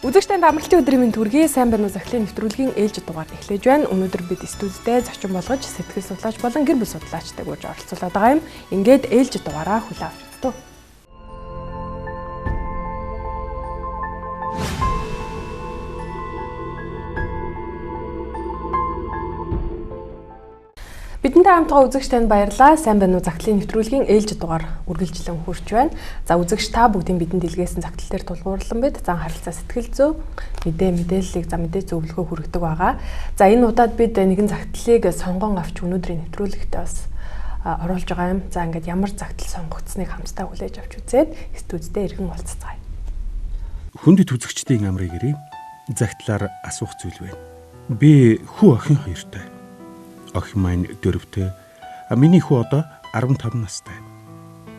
Үзэгчдэнд амралтын өдрийн мэнд хүргэе. Сайн байна уу захлын нэвтрүүлгийн ээлж дугаар эхлэж байна. Өнөөдөр бид студидтэй зочин болгож сэтгэл судлаач болон гэр бүл судлаачтай гүйж оролцуулаад байгаа юм. Ингээд ээлж дугаараа хүлээн авч үзтүү. Бидэнтэй хамтгаа үзэгч танд баярлалаа. Сайн байна уу захлын нэвтрүүлгийн ээлж дугаар үргэлжлэн хүрч байна. За үзэгч та бүгдийн бидэнд илгээсэн загтал дээр тулгуурлан бид зан харилцаа сэтгэл зүй мэдээллийг мэдээ зөвлөгөө хүргэдэг байгаа. За энэ удаад бид нэгэн загтлыг сонгон авч өнөөдрийн нэвтрүүлэгтээ бас оруулж байгаа юм. За ингээд ямар загтал сонгогдсныг хамтдаа хүлээж авч үзээд студидтэй иргэн уулзцгаая. Хүндэт үзэгчдийн амрыг ирээ. Загтлаар асуух зүйл байна. Би хүү охин хоёртой. Охин маань 4-тэй. Миний хүү одоо 15 настай.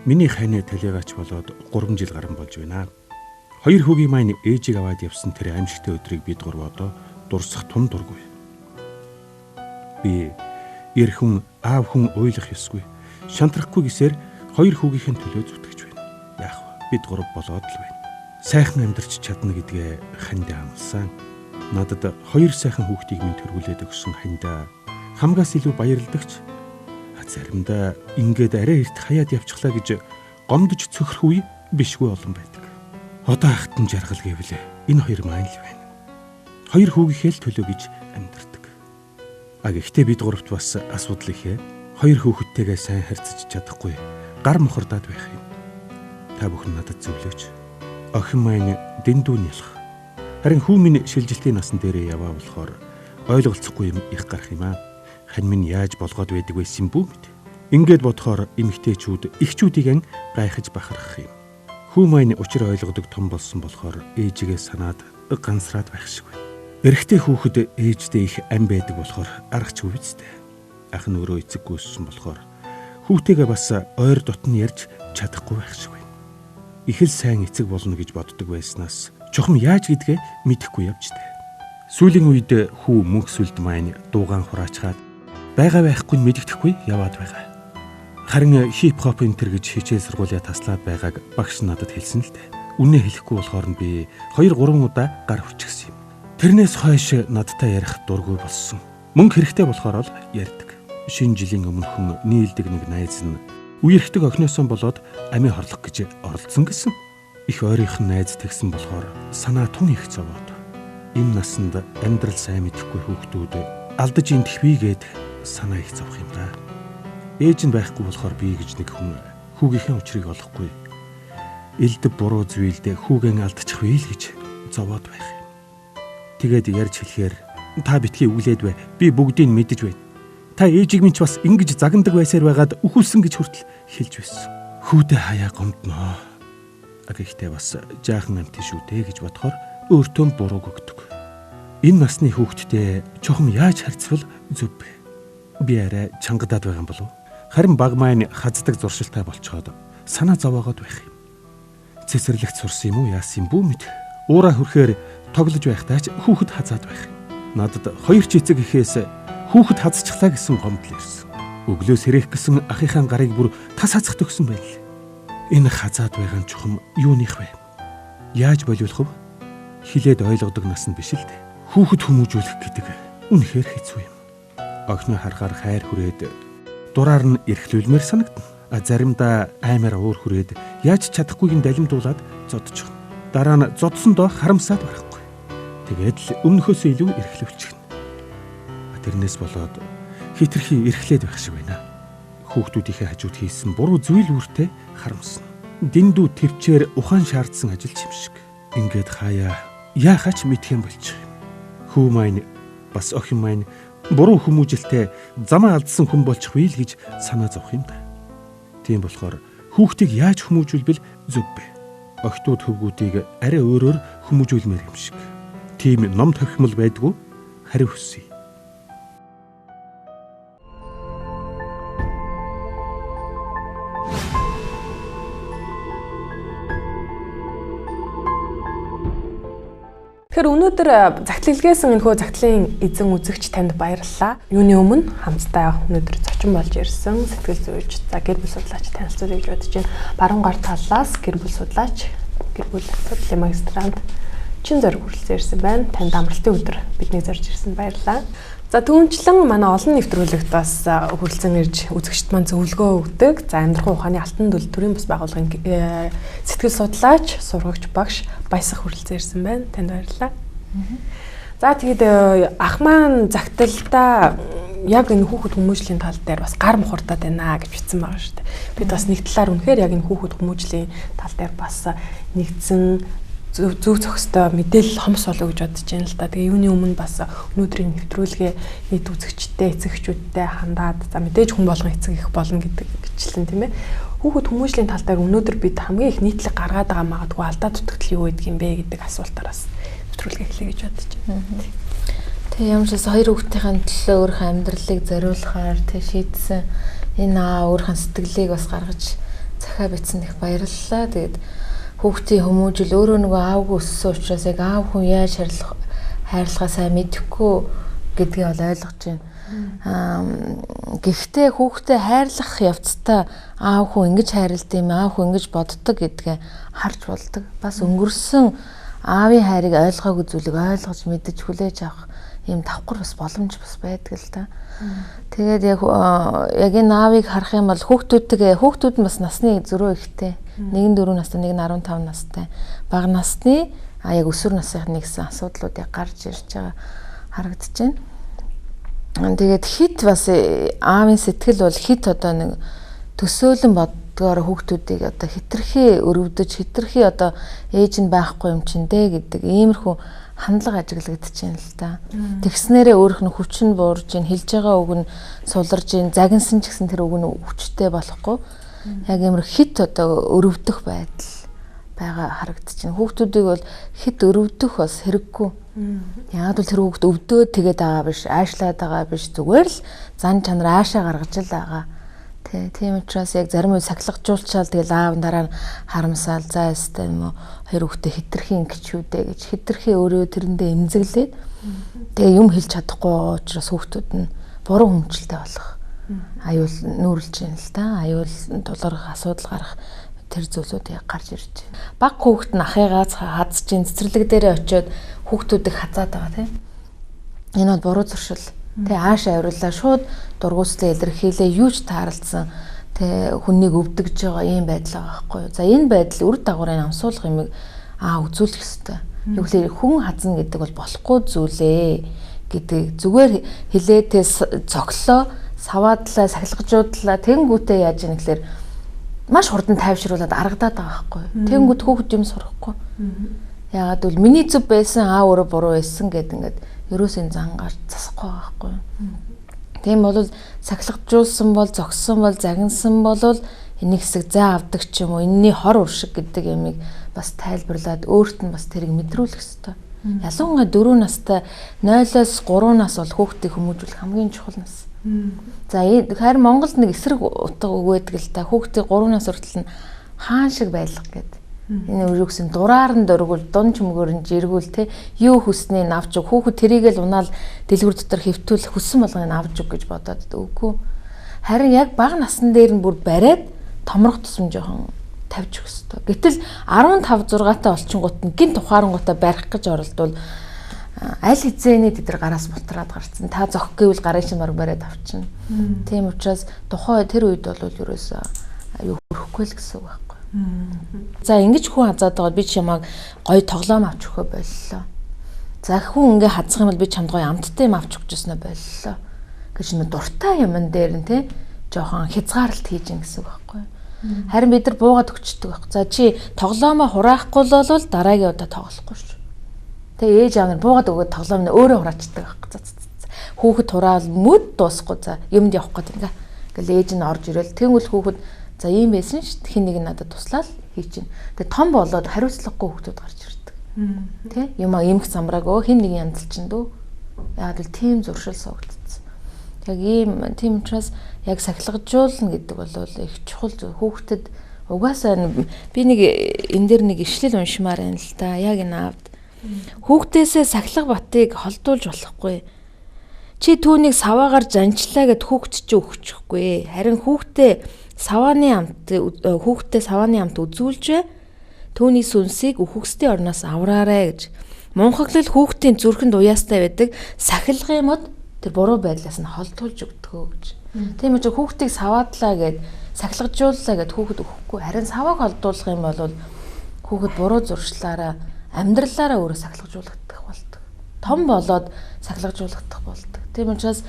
Миний хань талигач болоод 3 жил гарсан болж байна. Хоёр хүүгийн маань ээжийг аваад явсан тэр аимшигтэй өдрийг бид гурав одоо дурсах тун дургүй. Би эрхэн аав хүн уйлах ёсгүй. Шантрахгүй гэсээр хоёр хүүгийнхэн төлөө зүтгэж байна. Яах вэ? Бид гурав болоод л байна. Сайхан амьдарч чадна гэдгээ хандаа амласан. Надад хоёр сайхан хүүхдийг минь төрүүлээд өгсөн хандаа хамгаас илүү баярладагч. Заримдаа ингээд арай эрт хаяад явчихлаа гэж гомдож цөхрөх үе бишгүй олон байдаг. Одоо ахтан жаргал гэвэл энэ хоёр маань л байна. Хоёр хүүгийнхээ л төлөө гэж амьдардаг. Гэхдээ бид гуравт бас асуудал ихэ. Хоёр хүүхэдтэйгээ сайн харьцаж чадахгүй гар мохордоод байх юм. Та бүхэн надад зөвлөөч. Охин маань дэндүү нялх. Харин хүү минь шилжилтийн насан дээрээ яваа болохоор ойлголцохгүй юм их гарах юм аа. Хань минь яаж болгоод байдаг байсан бүү мэд. Ингээд бодохоор эмэгтэйчүүд эхчүүдийн гайхаж бахархах юм. Хүү маань учир ойлгодог том болсон болохоор ээжигээ санаад ганцраад байх шиг байна. Эрэгтэй хүүхэд ээжтэй их ам байдаг болохоор аргач үвэцтэй. Ах нь өөрөө эцэг гүйсэн болохоор хүүтэйгээ бас ойр дотн ярьж чадахгүй байх шиг байна. Их л сайн эцэг болно гэж боддог байснаас чухам яаж гэдгээ мэдэхгүй явжтэй. Сүүлийн үед хүү мөнх сүлд маань дуугаан хураачгаад байгаа байхгүй мэддэхгүй яваад байгаа. Харин хип хоп энтер гэж хичээл сургуулиа таслаад байгааг багш надад хэлсэн л дээ. Үнэ хэлэхгүй болохоор нь би 2-3 удаа гар хүчгсэн юм. Тэрнээс хойш надтай ярих дургүй болсон. Мөнгө хэрэгтэй болохоор л ярьдаг. Шинэ жилийн өмнөхөн нийлдэг нэг найз нь үерхдэг охиноосоо болоод амийн хорлох гэж оролцсон гэсэн. Их ойрынх нь найз тэгсэн болохоор санаа тун их зовоод. Энэ насанд амьдрал сайн мэдэхгүй хүүхдүүд алдаж интгэвийгээд санаа их зовх юм да. Ээж нь байхгүй болохоор би гэж нэг хүн хүүгийнхээ учрыг олохгүй. Элд буруу зүйлдээ хүүгэн алдчих вэ л гэж зовоод байх юм. Тэгээд ярьж хэлэхээр та битгий үглээд бай. Би бүгдийг мэдэж байна. Та ээжийг минь ч бас ингэж загнадаг байсаар байгаад үхүүлсэн гэж хүртэл хэлж байсан. Хүүдээ хаяа гомдноо. Гэхдээ бас жаахан амт шүү дээ гэж бодохоор өөртөө бурууг өгдөг. Энэ насны хүүхдтэй чухам яаж харьцвал зөв бэ? Би арай чангадаад байгаа юм болов. Харин баг маань хаздаг зуршилтай болцоход санаа зовоогоод байх юм. Цэцэрлэгт сурсан юм уу яасан юм бүү мэд. Уураа хүрхээр тоглож байхдаа ч хүүхэд хазаад байх. Надад хоёр ч эцэг ихээс хүүхэд хазчихлаа гэсэн гомдол ирсэн. Өглөө сэрэх гэсэн ахийнхаа гарыг бүр тас хазах төгсөн байл. Энэ хазаад байгаа нь чухам юуных вэ? Яаж болиулах вэ? Хилээд ойлгодог нас нь биш л дээ. Хүүхэд хүмүүжүүлэх гэдэг үнэхээр хэцүү юм. Охиноо харахаар хайр хүрээд дураар нь эрхлүүлмээр санагдана. Заримдаа аймаар уур хүрээд яаж чадахгүйг нь далимдуулаад зодчих. Дараа нь зодсондоо харамсаад барахгүй. Тэгээд л өмнөхөөсөө илүү эрхлүүлчихнэ. Тэрнээс болоод хитрхи эрхлээд байх шиг байна. Хүүхдүүдийнхээ хажууд хийсэн буруу зүйл үртэй харамсна. Дэндүү төвчээр ухаан шаардсан ажилч юм шиг. Ингээд хаяа яахач мэдх юм болчих юм. Хүү маань бас охин маань буруу хүмүүжилтэй замаа алдсан хүн болчих вэ л гэж санаа зовх юм да. Тийм болохоор хүүхдийг яаж хүмүүжүүлбэл зөв бэ? Охтууд хөвгүүдийг арай өөрөөр хүмүүжүүлмээр юм шиг. Тийм ном тохимол байдгүй хариу хүсье. Тэгэхээр өнөөдөр загтлилгээсэн энэхүү загтлын эзэн үзэгч танд баярлалаа. Юуны өмнө хамтдаа өнөөдөр зочин болж ирсэн сэтгэл зүйч, за гэр бүл судлаач танилцуулъя гэж бодож байна. Баруун гар талаас гэр бүл судлаач, гэр бүл судлалын магистрант 40 зориг хүрэлцэн ирсэн байна. Танд амралтын өдөр бидний зорж ирсэн баярлалаа. За түүнчлэн манай олон нэвтрүүлэгт бас хүрэлцэн ирж үзэгчд маань зөвлөгөө өгдөг. За амьдрахын ухааны алтан дүл төрийн бас байгууллагын сэтгэл судлаач, сургагч багш Баясах хүрэлцэн ирсэн байна. Танд баярлалаа. За тэгээд ах маань загталдаа яг энэ хүүхэд хүмүүжлийн тал дээр бас гар мухардаад байна гэж бичсэн байгаа шүү дээ. Бид бас нэг талаар үнэхээр яг энэ хүүхэд хүмүүжлийн тал дээр бас нэгдсэн зөв зохистой мэдээлэл хомс болов гэж бодож байна л да. Тэгээ юуны өмнө бас өнөөдрийн нэвтрүүлгээ нийт үзэгчтэй, эцэгчүүдтэй хандаад за мэдээж хүн болгон эцэг их болно гэдэг гिचлэн тийм ээ. Хүүхэд хүмүүжлийн тал дээр өнөөдөр бид хамгийн их нийтлэг гаргаад байгаа магадгүй алдаа дутагдал юу гэдэг юм бэ гэдэг асуултаараас нэвтрүүлгээ эхлэе гэж бодож байна. Тэгээ ямар ч бас хоёр хүүхдийн төлөө өөрийнхөө амьдралыг зориулахаар тэг шийдсэн энэ өөрийнхөө сэтгэлийг бас гаргаж захиа бичсэн их баярлалаа. Тэгээд хүүхдийн хүмүүжил өөрөө нөгөө аавгүй өссөн учраас яг аав хүн яаж хайрлахаа сайн мэдэхгүй гэдгийг бол ойлгож байна. Гэхдээ хүүхдээ хайрлах явцдаа аав хүн ингэж хайрлдаг юм, аав хүн ингэж боддог гэдгээ харж болдог. Бас өнгөрсөн аавын хайрыг ойлгоогүй зүйлийг ойлгож мэдэж хүлээж авах ийм давхар бас боломж бас байдаг л да. Тэгээд яг энэ аавыг харах юм бол хүүхдүүд нь бас насны зөрөө ихтэй. Нэг нь 4 настай, нэг нь 15 настай. Бага насны яг өсвөр насны гэсэн асуудлууд яг гарч ирж байгаа харагдаж байна. Тэгээд хит бас аавын сэтгэл бол хит одоо нэг төсөөлөн боддгоор хүүхдүүдийг одоо хитрхи өрөвдөж хитрхи одоо ээж нь байхгүй юм чин дээ гэдэг иймэрхүү хандлага ажиглагдаж байна л да. Тэгснээрээ өөрөх нь хүч нь буурж ийн хэлж байгаа үг нь суларж ийн загинсан ч гэсэн тэр үг нь хүчтэй болохгүй яг иймэр хит одоо өрөвдөх байдал байгаа харагдаж байна. Хүүхдүүдийг бол хит өрөвдөх бас хэрэггүй. Яг л тэр хүүхд өвдөөд тэгээд байгаа биш, аашлаад байгаа биш, зүгээр л зан чанар аашаа гаргаж л байгаа. Тийм учраас яг зарим үе сахилгажуулчаал тэгэл аав дараа нь харамсаал за өстэй юм уу хоёр хүүхдээ хитрхи ингэчүүдээ гэж хитрхи өөрөө тэрэндээ эмзэглээд тэгээ юм хэлж чадахгүй учраас хүүхдүүд нь буруу хүмжлэлтэй болох аюул нүүрлж байна л да. Аюул тулгарх асуудал гарах тэр зүйлүүд яг гарч ирж байна. Баг хүүхэд нь ахыгаа хазж ин цэцэрлэг дээрээ очиод хүүхдүүдийг хазаад байгаа тийм. Энэ бол буруу зуршил. Тэгээ ааш авирлаа шууд дургуйслаа илэрхийлээ юу ч таарлцсан тэгээ хүнийг өвдөгж байгаа ийм байдал байгаа байхгүй юу. За энэ байдал үр дагаврын амсуулах юмыг үзүүлэх ёстой. Юу гэхээр хүн хазна гэдэг бол болохгүй зүйлээ гэдэг зүгээр хэлээ тэ цоглоо саваадлаа сахилгажуудлаа тэнгүүтээ яаж яах гэхээр маш хурдан тайвшруулад аргадаад байгаа байхгүй юу. Тэнгүүд хүүхэд юм сурахгүй. Яагаад гэвэл миний зүв байсан өөрөө буруу байсан гэд ингээд ерөөс энэ зангаар засахгүй байгаа байхгүй юу. Тийм бол сахилгажуулсан бол зогссон бол загинсан бол энэ хэсэг зай авдаг ч юм уу энэний хор уршиг гэдэг ямиг бас тайлбарлаад өөрт нь бас тэрийг мэдрүүлэх ёстой. Ялангуяа 4 настай 0-оос 3 нас бол хүүхдийг хүмүүжүүлэх хамгийн чухал нас. За харин Монголд нэг эсрэг утга өгөөдөг л та хүүхдийг 3 нас хүртэл нь хаан шиг байлгах гэдэг. Энэ өрөөгсөн дураар нь дөргөл дун чөмгөр нь жиргүүл те юу хүснээ авч өг хүүхэд тэрийгэл унаал дэлгүр дотор хөвтүүлэх хүссэн болгоныг авч өг гэж бодоод үгүй. Харин яг бага насн дээр нь бүр бариад томрох тусам жоохон тавьж өгөх ёстой. Гэтэл 15 6-тай олчингууд нь гинт ухаарангуудаа барих гэж оролдвол аль хэзээний тэд нар гараас бутраад гарцсан. Та зөх гэвэл гарын шимар бариад авчна. Тийм учраас тухай тэр үед бол ерөөсөө аюу хөрөхгүй л гэсэн үг байхгүй. За ингэж хүн хазаад байгаа би чамайг гоё тоглоом авч өгөө боллоо. За хүн ингээ хазах юм бол би чамд гоё амттай юм авч өгч өснө боллоо. Гэж нэг дуртай юмн дээр нь те жоохон хязгаарлалт хийж ин гэсэн үг байхгүй. Харин бид нар буугаад өгчдөг байхгүй. За чи тоглоомоо хураахгүй бол дараагийн удаа тоглохгүй шүү. Тэгээ ээж аав нар буугаад өгөөд тоглоом нь өөрөө хураачдаг байхгүй. Хүүхэд хураавал мөд дуусахгүй за юмд явах гээд ингээл ээж нь орж ирэл тэнгүүл хүүхэд за ийм байсан ш хин нэг надад туслаад хий чинь. Тэгээ том болоод хариуцлагагүй хүүхдүүд гарч ирдэг. Тэ юм эмх замбрааг хин нэг янзлчин дөө. Яг л тийм зуршил суугдсан. Яг ийм тийм учраас яг сахилгажуулна гэдэг бол их чухал зүйл. Хүүхдэд угаасаа би нэг энэ дээр нэг ишлэл уншмаар байна л да. Яг энэ аавд хүүхдээсээ сахилга батыг холдуулж болохгүй. Чи түүнийг саваагаар жанчлаа гэд хүүхд чи өгчихгүй. Харин хүүхдээ савааны амт үзүүлжээ. Түүний сүнсийг үхэгсдийн орноос авраарай гэж. Мунхаглал хүүхдийн зүрхэнд уяастай байдаг сахилгын мод тэр буруу байдлаас нь холдуулж өгдөгөө гэж. Тийм учраас хүүхдийг саваадлаа гэд сахилгажууллаа гэд хүүхэд өгөхгүй харин савааг холдуулах юм бол хүүхэд буруу зуршлаараа амьдралаараа өөрөө сахилгажуулагдах болдог. Том болоод сахилгажуулагдах болдог. Тийм учраас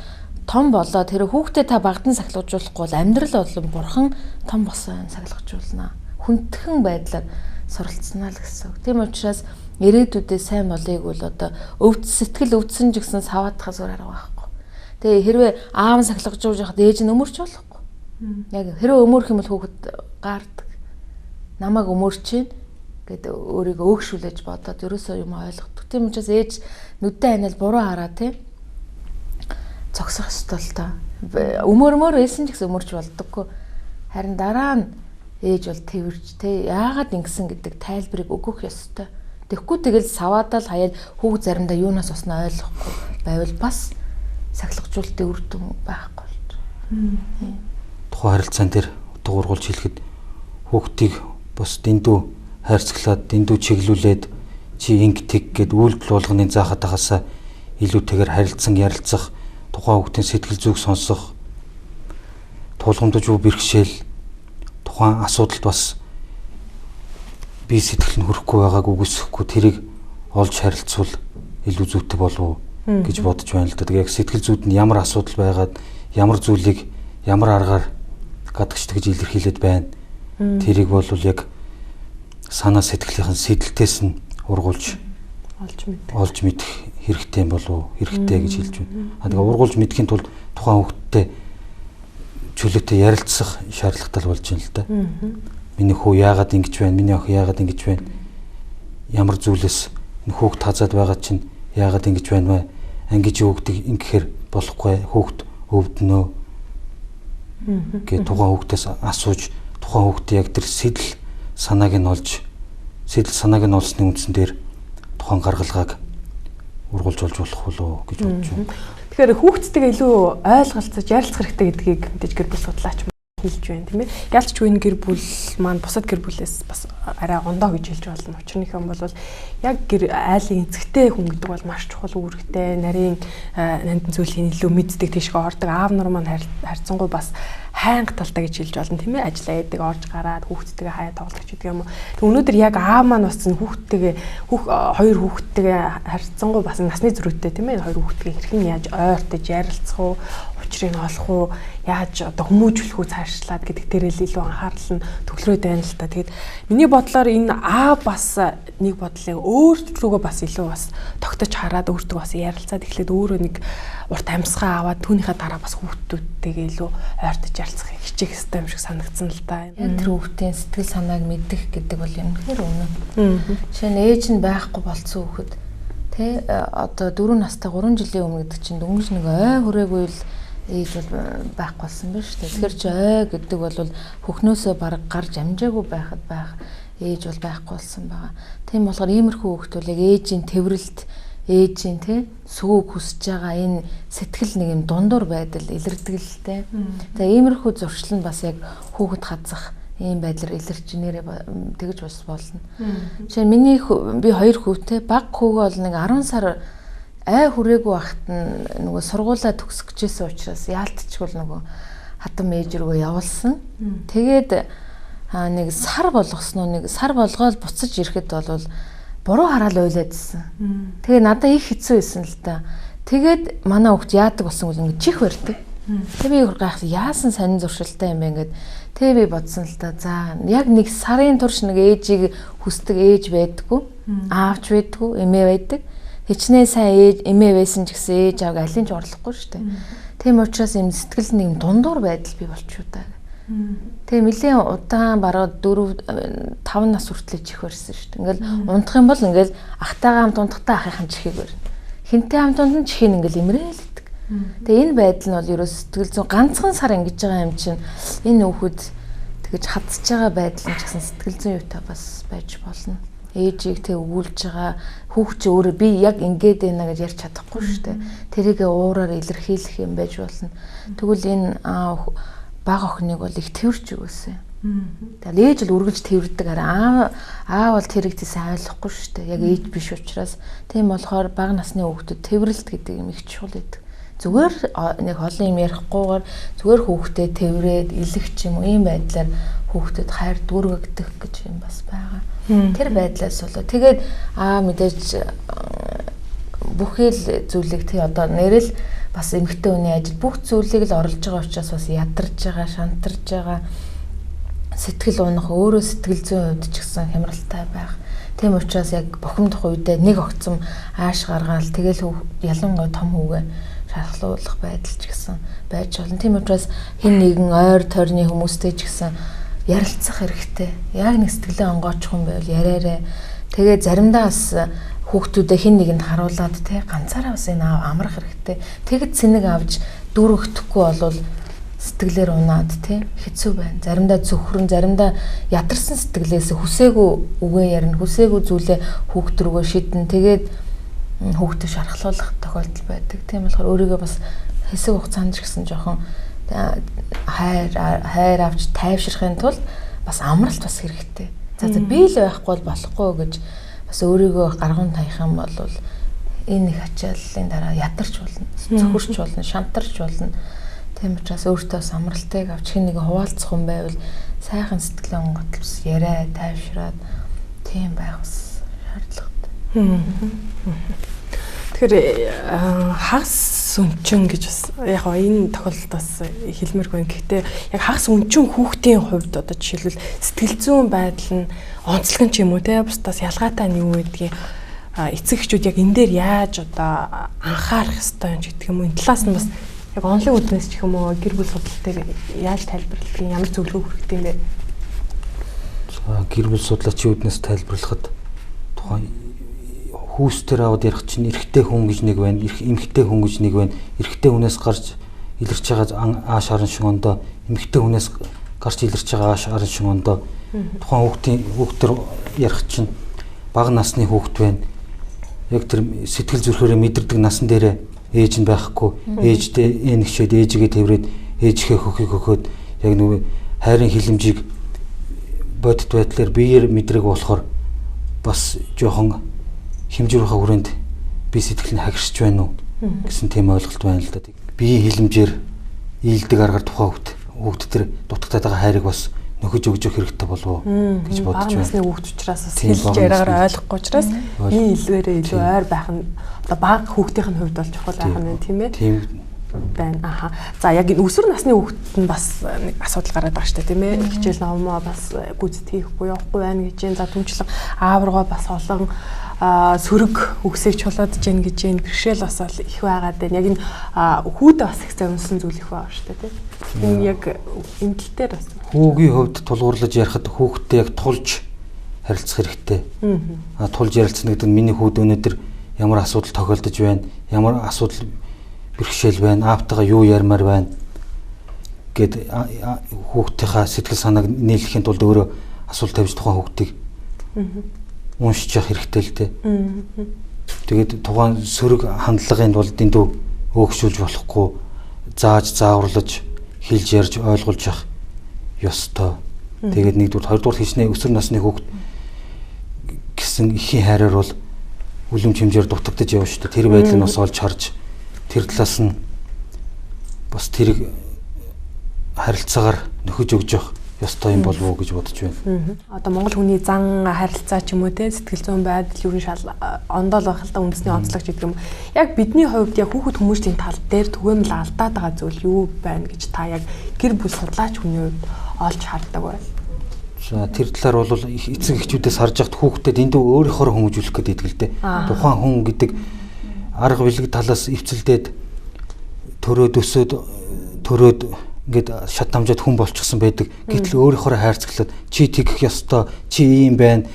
том болоод тэр хүүхдэд та багтан сахилгажуулахгүй бол амьдрал болон бурхан том босоо сахилгажуулна. Хүндхэн байдлаар суралцсанаа л гэсэн. Тийм учраас ирээдүйдээ сайн болыг бол одоо сэтгэл өвдсөн ч гэсэн саваадахаас өөр арга байхгүй. Тэгээ хэрвээ аав нь сахилгажуулж яхад ээж нь өмөрч болохгүй. Яг хэрвээ өмөрөх юм бол хүүхэд гаардаг. Намайг өмөрч чинь гэдэг өөрийгөө өөгшүүлж бодоод ерөөсөө юм ойлгодог. Тийм учраас ээж нүдэн ханаад буруу хараа тийм зогсох ёстой л доо. Өмөрмөр эсэн ч гэсэн өмөрч болдоггүй. Харин дараа нь ээж бол тэрвэрч те яагаад ингэсэн гэдэг тайлбарыг өгөх ёстой. Тэгэхгүй тэгэл саваадаа л хаяад хүүхд заримдаа юунаас осноо ойлгохгүй байвал бас сахилгажуулалтын үр дүн байхгүй болж. Тухайн харилцаан дээр утга ургуулж хэлэхэд хүүхдийг бас дэндүү хайрцаглаад дэндүү чиглүүлээд чи инг тэг гэд үйлдэл болгоны заахад хасаа илүүтэйгээр харилцан ярилцах, тухайн хүүхдийн сэтгэл зүг сонсох, тулгамдж уу бэрхшээл тухайн асуудалд бас би сэтгэл нь хүрэхгүй байгааг үгүйсэхгүй тэрийг олж харилцвал илүү зүйтэй болов уу гэж бодож байна л да. Тэгээ яг сэтгэл зүйд нь ямар асуудал байгаад ямар зүйлийг ямар аргаар гадагшд гэж илэрхийлээд байна. Тэрийг бол яг санаа сэтгэлийнхэн сэдэлтээс нь ургуулж олж мэдэх хэрэгтэй юм болов уу? Хэрэгтэй гэж хэлж байна. Тэгээ ургуулж мэдхийн тулд тухайн хүүхдтэй чөлөөтэй ярилцах шаардлагатай болж байна л да. Миний хүү яагаад ингэж байна? Миний охин яагаад ингэж байна? Ямар зүйлээс энэ хүүхд тазаад байгаа чинь яагаад ингэж байна вэ? Ангиж хүүхдийг ингэхээр болохгүй. Хүүхд өвднөө. Гэ тухайн хүүхдээс асууж тухайн хүүхдээ яг тэр сэтэл санааг нь олсны үндсэн дээр тухайн гаргалгааг ургуулж олж болох болоо гэж бодож байна. Тэгэхээр хүүхдтэйгээ илүү ойлголцож ярилцах хэрэгтэй гэдгийг мэдээж гэр бүл судлаач хэлж байна тийм ээ. Ялч ч энэ гэр бүл маань бусад гэр бүлээс бас арай ондоо гэж хэлж болно. Учир нь хэм бол яг гэр айлын эзэгтэй хүн гэдэг бол маш чухал үүрэгтэй, нарийн нандин зүйлийн илүү мэддэг тийшээ ордог. Аав нар маань харьцангуй бас хайнга талтай гэж хэлж болно тийм ээ. Ажиллаа яадаг орж гараад хүүхдтэйгээ хаяа тоглох гэдэг юм уу. Тэг өнөөдөр яг аав маань бас хоёр хүүхдтэйгээ харьцангуй бас насны зөрүүтэй тийм ээ. Хоёр хүүхдтэйгээ хэрхэн яаж ойртож ярилцах уу, учрыг олох уу, яаж одоо хүмүүжүүлэх үү цаашлаад гэдэг дээрээ илүү анхаарал нь төвлөрөөд байна л та. Тэгэд миний бодлоор энэ аав бас нэг бодлыг өөртөө бас илүү бас тогтож хараад өөртөө бас ярилцаад эхлээд өөрөө нэг урт амьсгаа аваад түүнийхээ дараа бас хүүхдүүдтэйгээ илүү ойртож ярилцах хичээх хэрэгтэй юм шиг санагдсан л да. Яг тэр хүүхдийн сэтгэл санааг мэдэх гэдэг бол юм хэр үнэ. Жишээ нь ээж нь байхгүй болцсон хүүхэд тэ одоо 4 настай 3 жилийн өмнө гэдэг чинь дөнгөж нэг ой хүрээгүй л ээж бол байхгүй болсон байна шүү дээ. Тэгэхээр чи ой гэдэг бол хөхнөөсөө бараг гарч амжаагүй байхад байх ээж бол байхгүй болсон байгаа. Тийм болохоор иймэрхүү хүүхд бол яг ээжийн тэврэлт ээжийн тий сүүг хүсэж байгаа энэ сэтгэл нэг юм дундуур байдал илэрдэг л дээ. Тэгээ иймэрхүү зуршил нь бас яг хүүхэд хазах ийм байдлаар илэрч нэрээ тэгж бас болно. Жишээ нь би 2 хүүтэй баг хүүгээ бол нэг 10 сар ай хүрээгүй байхад нь нөгөө сургуулаа төгсөх гэжсэн учраас яалтчгүй нөгөө хатам ээж рүү явуулсан. Тэгээд нэг сар болгоод буцаж ирэхэд бол буруу хараал ойлаадсэн. Тэгээ надад их хэцүү байсан л да. Тэгээд манай хүүхд яадаг болсон бол ингэ чих барьдаг. Тэгээ би гайхсан яасан сонин зуршилтай юм бэ ингээд. Тэгээ би бодсон л да. За яг нэг сарын турш нэг ээжийг хүсдэг ээж байдгүй, аавч байдгүй, эмээ байдаг. Хичнээн сайн ээж эмээ байсан ч гэсэн ээж аав алин ч орлохгүй шүү дээ. Тийм учраас юм сэтгэл нэг дундуур байдал бий болчихоо даа. Тэгээ нэлийн удаан бараг 4-5 нас хүртэл чих барьсан шүү дээ. Ингээл унтах юм бол ингээл ахтайгаа хамт унтахтаа ахын чихийг барьна. Хинтэй хамт унтан чихийг ингээл имрээлдэг. Тэгээ энэ байдал нь бол ерөөс сэтгэл зүйн ганцхан сар ингэж байгаа юм чинь энэ хүүхэд тэгэж хатсаж байгаа байдал нь ч гэсэн сэтгэл зүйн юутай бас байж болно. Ээжийг тэг өгүүлж байгаа хүүхд чи өөрөө би яг ингэж байна гэж ярьж чадахгүй шүү дээ. Тэрийг уураар илэрхийлэх юм байж болно. Тэгвэл энэ баг охиныг бол их тэрч өгөөсэй. Тэгэл ээж л үргэлж тэрвэрдэг араа аав бол тэр их тийсэн ойлгохгүй шүү дээ. Яг ээж биш учраас тийм болохоор бага насны хүүхдүүд тэрвэрлэлт гэдэг юм их чухал гэдэг. Зүгээр нэг олон юм ярихгүйгээр зүгээр хүүхдээ тэрврээд илэх ч юм уу ийм байдлаар хүүхдэд хайр дүүргэгдэх гэж юм бас байгаа. Тэр байдлаас болоо тэгээд мэдээж бүхэл зүйлийг тий одоо нэрэл бас эмэгтэй хүний ажил бүх зүйлийг л орлож байгаа учраас бас ядарч байгаа, шантарж байгаа. Сэтгэл унах өөрөө сэтгэл зүйн хувьд ч гэсэн хямралтай байх. Тийм учраас яг бухимдах үедээ нэг огцом ааш гаргаал тэгэл ялангуяа том хүүгээ шархлуулах байдал ч гэсэн байж болно. Тийм учраас хэн нэгэн ойр тойрны хүмүүстэй ч гэсэн ярилцах хэрэгтэй. Яг нэг сэтгэлээ онгоочих юм байвал яриараа. Тэгээ заримдаа бас хүүхдүүдээ хэн нэгэнд харуулад те ганцаараа бас энэ амрах хэрэгтэй. Тэгэд цэник авч дүүргэхгүй болвол сэтгэлээр унаад тий хэцүү байна. Заримдаа зөвхөрн, заримдаа ядарсан сэтгэлээс хүсээгүй үгээ ярина, хүсээгүй зүйлээ хүүхд рүүгээ шидэн. Тэгээд хүүхдэд шархлуулах тохиолдол байдаг. Тийм болохоор өөрийгөө бас хэсэг хугацаанд ч гэсэн жоохон хайр авч тайвширхын тулд бас амралт бас хэрэгтэй. За би л байхгүй бол болохгүй гэж бас өөрийгөө гаргуун таних юм бол энэ их ачааллын дараа ядарч болно, зөвхөрч болно, шантарч болно. Тийм учраас өөртөө амралтыг авч хэн нэг хуваалцах юм байвал сайхан сэтгэлээ онготл бас яриа тайвшраад тийм байх бас шаардлагатай. Тэгэхээр хагас өнчин гэж бас яг энэ тохиолдолд бас хэлмээргүй. Гэхдээ яг хагас өнчин хүүхдийн хувьд одоо жишээлбэл сэтгэл зүйн байдал нь онцлог ч юм уу те бусдаас ялгаатай нь юу гэдгийг эцэг эхчүүд яг энэ дээр яаж одоо анхаарах ёстой юм гэдэг юм уу. Энэ талаас нь бас яг онлын үднээс ч юм уу гэр бүл судлалтыг яаж тайлбарлах юм, ямар зөвлөгөө хүргэх юм бэ? За гэр бүл судлаачийн үднээс тайлбарлахад тухайн хүүсдэр аваад ярих чинь эрэгтэй хүн гэж нэг байна, эмэгтэй хүн гэж нэг байна. Эрэгтэй хүнээс гарч илэрч байгаа ааш аран шиг ондоо, эмэгтэй хүнээс гарч илэрч байгаа ааш аран шиг ондоо. Тухайн хүүхдэр ярих чинь бага насны хүүхд байна. Яг тэр сэтгэл зүрхээрээ мэдэрдэг насан дээрээ ээж нь байхгүй, ээжтэй энэгчээд ээжигээ тэрврээд ээжихээ хөхийг хөхөөд яг нөгөө хайрын хилэмжийг бодит байдлаар биеэр мэдрэг болохоор бас жоохон хэмжүүрийнхаа хүрээнд би сэтгэл нь хагшиж байна уу гэсэн тийм ойлголт байна л да. Биеийн хилэмжээр ийдэг аргаар тухайн хүүхд төр дутагтаад байгаа хайрыг бас нөхөж өгөх хэрэгтэй болов уу гэж бодож байна. Басны хүүхд учраас бас хэлж яраагаар ойлгохгүй учраас энэ илвэрээ илүү ойр байх нь одоо бага хүүхдийн хувьд бол чухал байх нь тийм ээ. Тийм байна. Аха. За яг энэ өсвөр насны хүүхдэд нь бас нэг асуудал гараад байгаа шүү дээ тийм ээ. Хичээл номоо бас гүйцэд хийхгүй явахгүй байна гэж энэ за түнчлэг аав руугаа бас олон сөрөг үгсийг чулуудж гин гэж энэ бэрхшээл бас их байгаад байна. Яг энэ хүүдээ бас их зовсон зүйл их байгаа шүү дээ тийм. Энэ яг энэ тал дээр бас хүүгийн хувьд тулгуурлаж ярихад хүүхдтэй яг тулж харилцах хэрэгтэй. Тулж ярилцна гэдэг нь миний хүүд өнөөдөр ямар асуудал тохиолдож байна, ямар асуудал бэрхшээл байна, аавтайгаа юу ярмаар байна гэд хүүхдийнхаа сэтгэл санааг нийлэхийн тулд өөрөө асуулт тавьж тухайн хүүхдийг уншиж явах хэрэгтэй л дээ. Тэгээд тухайн сөрөг хандлагын тулд дэндүү өөгшүүлж болохгүй, зааж зааварлаж хэлж ярьж ойлгуулж явах ёстой. Тэгээд нэгдүгээр, хоёрдугаар хичнээн өсвөр насны хүүхд гэсэн ихийн хайраар бол үлэм чимжээр дутагдж явна шүү дээ. Тэр байдлыг бас олж харж тэр талаас нь бас тэрийг харилцаагаар нөхөж өгж явах ёстой юм болов уу гэж бодож байна. Одоо монгол хүний зан харилцаа ч юм уу те сэтгэл зүйн байдал юу ондоол байх л да үндэсний онцлог гэдэг юм. Яг бидний хувьд яг хүүхэд хүмүүсийн тал дээр түгээмэл алдаад байгаа зүйл юу байна гэж та яг гэр бүл судлаач хүний хувьд олж хардаг байл. За тэр талаар бол эцэг эхчүүдээс харж яхад хүүхдэд эндүү өөрийнхөө хүмүүжүүлэх гэдэг л дээ. Тухайн хүн гэдэг арга билэг талаас эвцэлдээд төрөөд өсөөд төрөөд ингээд шат хамжаад хүн болчихсон байдаг. Гэтэл өөрийнхөө хайрцаглаад чи тэгэх ёстой, чи ийм байна,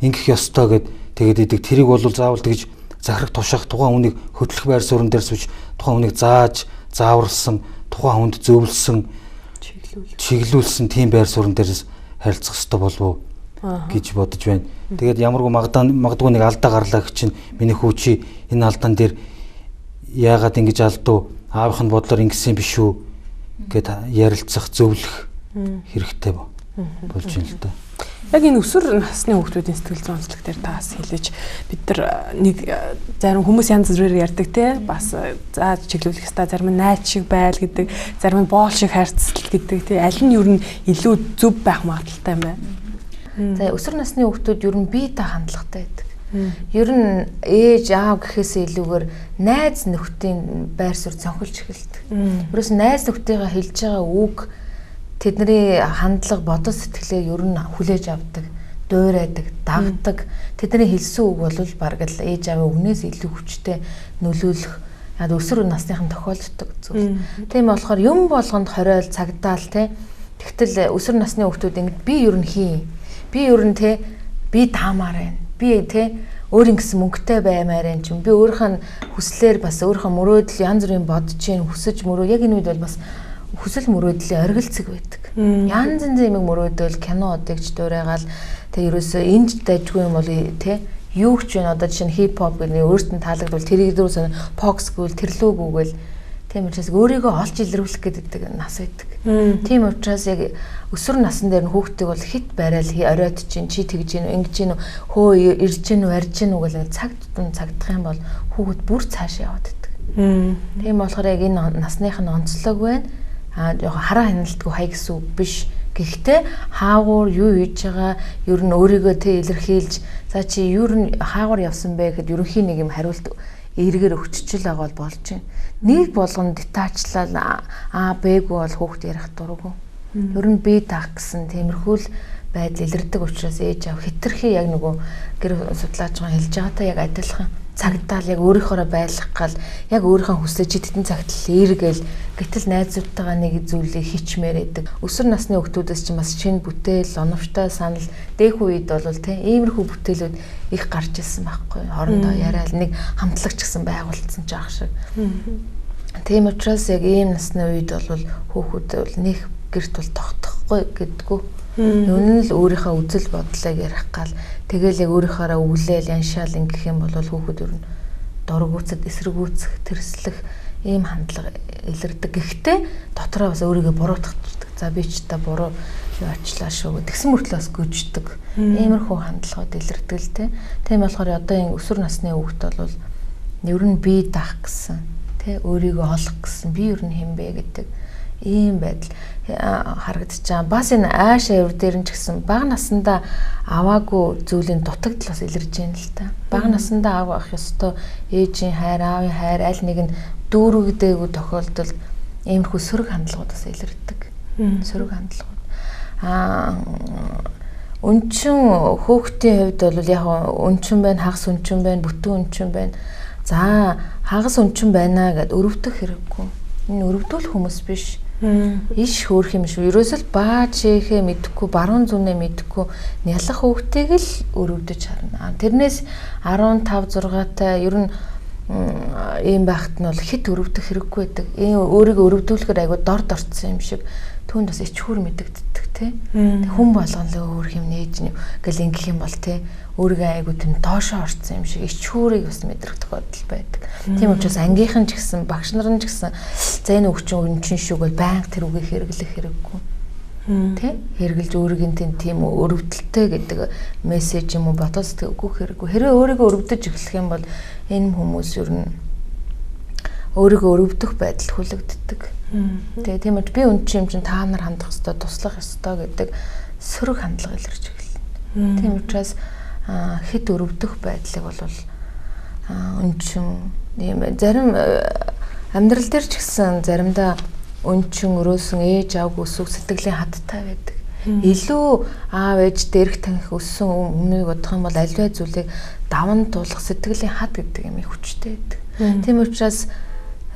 ингэх ёстой гэд тэгээд идэг. Тэрийг бол заавал тэгж захирах тушаах тухайн хүнийг хөдлөх байр суурин дээр сууж тухайн хүнийг зааж, зааварлсан, тухайн хүнд зөвлөсөн, чиглүүлсэн тийм байр суурин дээрээс харилцах ёстой болов уу гэж бодож байна. Тэгээд ямаргүй магадгүй нэг алдаа гарлаа гэж чинь миний хүү чи энэ алдаан дээр яагаад ингэж алдав? Аавынх нь бодлоор ингэсэн биш үү гэд ярилцах, зөвлөх хэрэгтэй ба. болж байна л да. Яг энэ өсвөр насны хүүхдүүдийн сэтгэл зүйн онцлог дээр та бас хэлээч. Бид нар нэг зарим хүмүүс янз бүрээр ярьдаг те бас за чиглүүлэх ёстой, зарим нь найз шиг байл гэдэг, зарим нь боол шиг харьцал гэдэг те аль нь ер нь илүү зөв байх магадaltaй юм бэ? За өсвөр насны хүүхдүүд ер нь бие та хандлагатай байдаг. Ер нь ээж аав гэхээсээ илүүгээр найз нөхдийн байр суурь цонхилж эхэлдэг. Ерөөс найз нөхдийнхээ хэлж байгаа үг тэдний хандлага бодол сэтгэлээ ер нь хүлээж авдаг, дуурайдаг, дагдаг. Тэдний хэлсэн үг бол бараг л ээж аавын үгнээс илүү хүчтэй нөлөөлөх яа өсвөр насныхан тохиолддог зүйл. Тийм болохоор юм болгонд хориол цагдаал те. Тэгтэл өсвөр насны хүүхдүүд ингэ би ер нь хийн. Би ер нь те би таамаар байна. Би те өөрийн гэсэн мөнгөтэй баймаар юм чинь. Би өөрийнхөө хүслээр бас өөрийнхөө мөрөөдөл янз бүрийн бодож гин хүсэж мөрөө яг энэ үед бол бас хүсэл мөрөөдлийн оргилцэг байдаг. Янз янзын юм мөрөөдөл кино одогч дуурайгаал тэг ерөөсөө энд дайжгүй юм бол те юу ч вэ одоо жишээ нь хип хоп гэдэг өөрт нь таалагдвал тэрийг дөрөв покс гэвэл тэрлүү гүгэл тийм учраас өөрийгөө олж илрүүлэх гэдэг нас байдаг. Тийм учраас яг өсвөр насн дээр нь хүүхдийг бол хит барайл оройтж чинь чи тэгж гин ингэж гин хөө ирж гин барьж гин үгэл цаг тутам цагдах юм бол хүүхэд бүр цаашаа яваад байдаг. Тийм болохоор яг энэ насных нь онцлог байна. Хараа хяналтгүй хай гэсэн үг биш. Гэхдээ хаагуур юу хийж байгаа ер нь өөрийгөө тэ илэрхийлж за чи ер нь хаагуур явсан бэ гэхэд ерөнхийн нэг юм хариулт эргээр өгччихэл байгаа бол болж байна. Нэг болгонд детачлал бэггүй бол хүүхд ярих дурггүй. Ер нь бие таах гэсэн тиймэрхүү л байдал илэрдэг учраас ээж аав хитрхи яг нөгөө гэр судлаач байгаа хэлж байгаатай яг адилхан цагдаал яг өөрийнхоороо байлгах гал яг өөрийнхөө хүслээ жиддэн цагт л эргээл гэтэл найзуудтайгаа нэг зүйлийг хийчмээр байдаг. Өсвөр насны хүүхдүүдээс ч бас шинэ бүтээл, оновчтой санал дээх үед бол тийм иймэрхүү бүтээлүүд их гарч ирсэн байхгүй. Хоорондоо яриад нэг хамтлагч гэсэн байгуулсан ч ах шиг. Тийм учраас яг ийм насны үед бол хүүхдүүд бол нэг гэрт бол тогтохгүй гэдэггүй. Юун л өөрийнхөө үзэл бодлыг ярих гал тэгэл яг өөрийнхоороо өглөөл яншаал ингэх юм бол хүүхэд ер нь дургуутсад эсэргүүцэх тэрслэх ийм хандлага илэрдэг. Гэхдээ дотроо бас өөрийгөө буруутгацдаг. За би ч та буруу юу ачлаа шүү. Тэгсэн мөртлөөс гүйждэг. Иймэрхүү хандлагууд илэрдэг л те. Тийм болохоор одоо энэ өсвөр насны хүүхэд бол ер нь бие даах гэсэн те өөрийгөө олох гэсэн би ер нь хэн бэ гэдэг ийм байдал харагдаж байгаа. Бас энэ ааш аяр дээр нь ч гэсэн бага насандаа аваагүй зүйлийн дутагдал бас илэрж байна л та. Бага насандаа авах ёстой ээжийн хайр, аавын хайр аль нэг нь дүүргдээгүй тохиолдолд иймэрхүү сөрөг хандлагууд бас илэрдэг. Сөрөг хандлагууд. Өнчин хөөхтийн хувьд бол яг өнчин байна, хагас өнчин байна, бүтэн өнчин байна. За хагас өнчин байна гэд өрөвдөх хэрэггүй. Энэ өрөвдүүлэх хүмүүс биш. Иш хөөх юм шүү. Ерөөсөл бааж хийхээ мэдэхгүй, баруун зүнээ мэдэхгүй нялах хүүхдийг л өрөвдөж харна. Тэрнээс 15 6-тай ер нь ийм байхад нь бол хит өрөвдөх хэрэггүй байдаг. Ийм өөрийгөө өрөвдүүлэхээр айгу дорд орцсон юм шиг түүнд бас ичхүүр мэдэгддэг тий. Хүн болгонлоо өөр юм нээж гэл ингэх юм бол тий өөрийгөө айгу тийм доошоо орцсон юм шиг ичхүүрийг бас мэдрэх тохиолдол байдаг. Тийм учраас ангийнхан ч гэсэн багш нар нь ч гэсэн за энэ өгчин өнчин шүүгээл байнга тэр үгийг хэрэглэх хэрэггүй. Тэ хэрэгжилж өөрийн тийм өрөвдөлттэй гэдэг мессеж юм уу бодол сэтгэхгүй хэрэггүй. Хэрвээ өөрийгөө өрөвдөж эхлэх юм бол энэ хүмүүс ер нь өөрийгөө өрөвдөх байдал хүлэгддэг. Тэгээ тийм учраас би өнчин юм чинь та нар хандах ёстой, туслах ёстой гэдэг сөрөг хандлага илэрч эхэлнэ. Тийм учраас хэд өрөвдөх байдлыг бол өнчин ийм зарим амьдрал дээр ч гэсэн заримдаа өнчин өрөөсөн ээж аавгүй өсөв сэтгэлийн хаттай байдаг. Илүү аав ээж дээрх таних өссөн өмнөг бодох юм бол аливаа зүйлийг даван туулах сэтгэлийн хат гэдэг юм их хүчтэй байдаг. Тийм учраас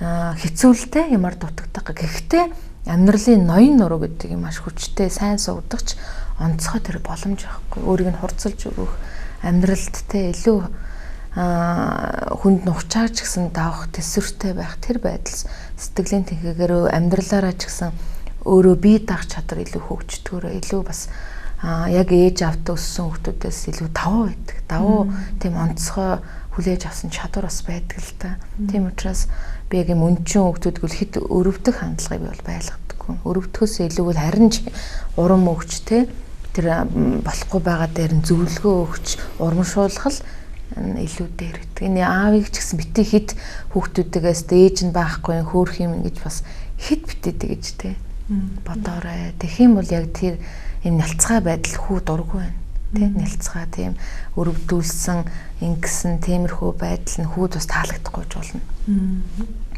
хэцүүлтэй ямар дутагдах. Гэхдээ амьдралын ноён нуруу гэдэг юм маш хүчтэй, сайн сувдагч онцгой тэр боломж байхгүй. Өөрийг нь хурцлж өгөх амьдралд те илүү хүнд нухчаач гэсэн давах төсвөртэй байх тэр байдал сэтгэлийн тэнхээгээр амьдралаараа ч гэсэн өөрөө бие даах чадвар илүү хөгждгөөрөө илүү бас яг ээж автай өссөн хүүхдүүдээс илүү давуу байдаг. Давуу тийм онцгой хүлээж авсан чадвар бас байдаг л та. Тийм учраас би яг юм өнчин хүүхдүүд гүл хэд өрөвдөх хандлагыг би бол байлгадаг. хэрэггүй. Өрөвдөхөөс илүүгээр харин ч урам өгч те тэр болохгүй байгаа дээр нь зөвлөгөө өгч урамшуулах л илүү дээр гэдэг. Энэ аавыг ч гэсэн бити хит хүүхдүүдээс дээж нь байхгүй хөөх юм гэж бас хит битэдэг гэж те бодоорой. Тэгэх юм бол яг тэр энэ нялцгай байдал хүү дургүй байна. Тэ нялцгай тийм өрөвдүүлсэн ингэсэн тиймэрхүү байдал нь хүүд бас таалагдахгүй болно.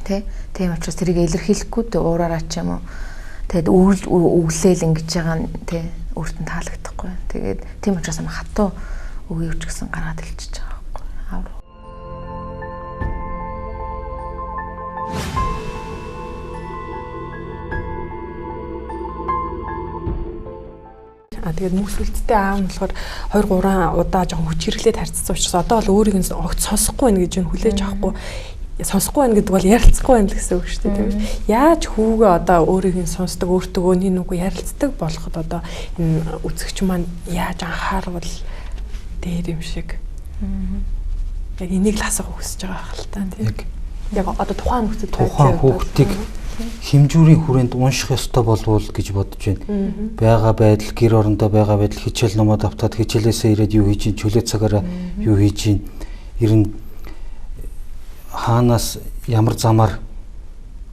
Тэ тийм учраас тэрийг илэрхийлэхгүй тэ уураараа ч юм уу тэгэд өглөөл ингэж байгаа нь тэ өөртөө таалагдахгүй. Тэгээд тийм учраас ама хатуу өгөөч гэсэн гаргаад хэлчихэж байгаа байхгүй. Аав. Тэгээд мөсвөлттэй аав нь болохоор 2-3 удаа жоохон хүч хэрэглээд харьцсан учраас одоо бол өөрийг нь огт сонсохгүй байна гэж нь хүлээж авахгүй. Сонсохгүй байна гэдэг бол ярилцахгүй байна л гэсэн үг шүү дээ, тийм үү? Яаж хүүгээ одоо өөрийг нь сонсдог, өөртөө нэг нүгөө ярилцдаг болоход одоо энэ үзэгч маань яаж анхаарвал дээр юм шиг. Яг энийг л асах хүсэж байгаа хэл та, тийм. Яг одоо тухайн нөхцөл тухайн хүүхдийг хэмжүүрийн хүрээнд унших ёстой болвол гэж бодож байна. Бага байдал, гэр орондоо байгаа байдал, хичээл номоо давтаад хичээлээсээ ирээд юу хийж ийн, чөлөө цагаараа юу хийж ийн. Ер нь хаанаас ямар замаар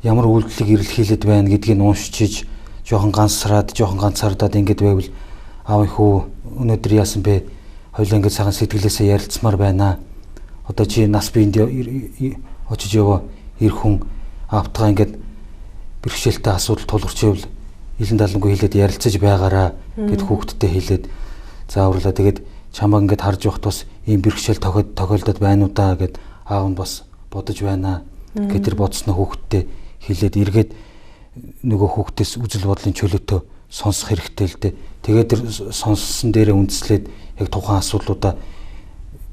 ямар үйлдэлийг эрэлхийлээд байна гэдгийг уншиж, жоохон ганцаардаад ингэж байвал аав хүү өнөөдөр яасан бэ? Хоёулаа ингэж цагаан сэтгэлээсээ ярилцмаар байна. Одоо чи нас биенд очиж яваа ир хүн аавтайгаа ингэж бэрхшээлтэй асуудал тулгарч ивэл илэн далангүй хэлээд ярилцаж байгаараа гэд хүүхдтэй хэлээд зааварлаа. Тэгээд чамаа ингэж харж явахт бас ийм бэрхшээл тохиолдоод байна уу да гэд аав нь бас бодож байна гэд тэр бодсноо хүүхдтэй хэлээд эргээд нөгөө хүүхдээс үзэл бодлын чөлөөтөө сонсох хэрэгтэй л дээ. Тэгээд тэр сонссон дээрээ үндэслээд яг тухайн асуудлуудаа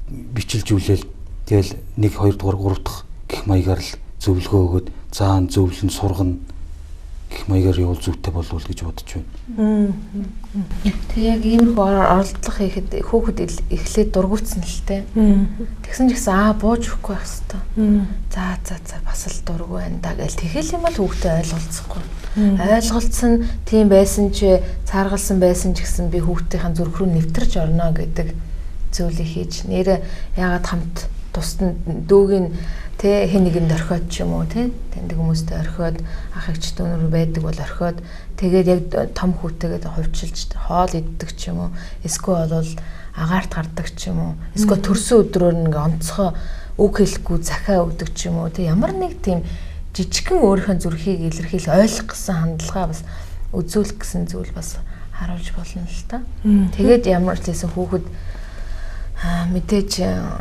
бичилжүүлээл тэгэл 1 2 дугаар 3 дахь гэх маягаар л зөвлөгөө өгөөд заан зөвлөн сургана гэх маягаар явуул зүйтэй болов уу гэж бодож байна. Тэг яг иймэрхүү оролдлого хийхэд хүүхэд эхлээд дургуутсан л те. Тэгсэн ч гэсэн бууж өгөхгүй байх хэвээр. За бас л дургүй байна да гэл тэгэл юм бол хүүхдээ ойлголцохгүй. Ойлголцсон тийм байсан ч цааргалсан байсан ч гэсэн би хүүхдийн зүрх рүү нэвтэрч орно гэдэг зүйлийг хийж нэрэ яагаад хамт тусдан дүүгийн тэ хэн нэгэнд орхиод ч юм уу тэ таньдаг хүмүүстэй орхиод ах эгч дүүнөр байдаг бол орхиод тэгээд яг том хүүтэйгээд хувьчилж хоол иддэг ч юм уу эсвэл бол агаарт гардаг ч юм уу эсвэл төрсөн өдрөөр ингээ онцгой үг хэлэхгүй захиа өгдөг ч юм уу тэ ямар нэг тийм жижигхэн өөрийнхөө зүрхийг илэрхийлж ойлгох гэсэн хандлага бас үзүүлэх гэсэн зүйл бас харуулж болно л та. Тэгээд ямар ч байсан хүүхэд мэдээж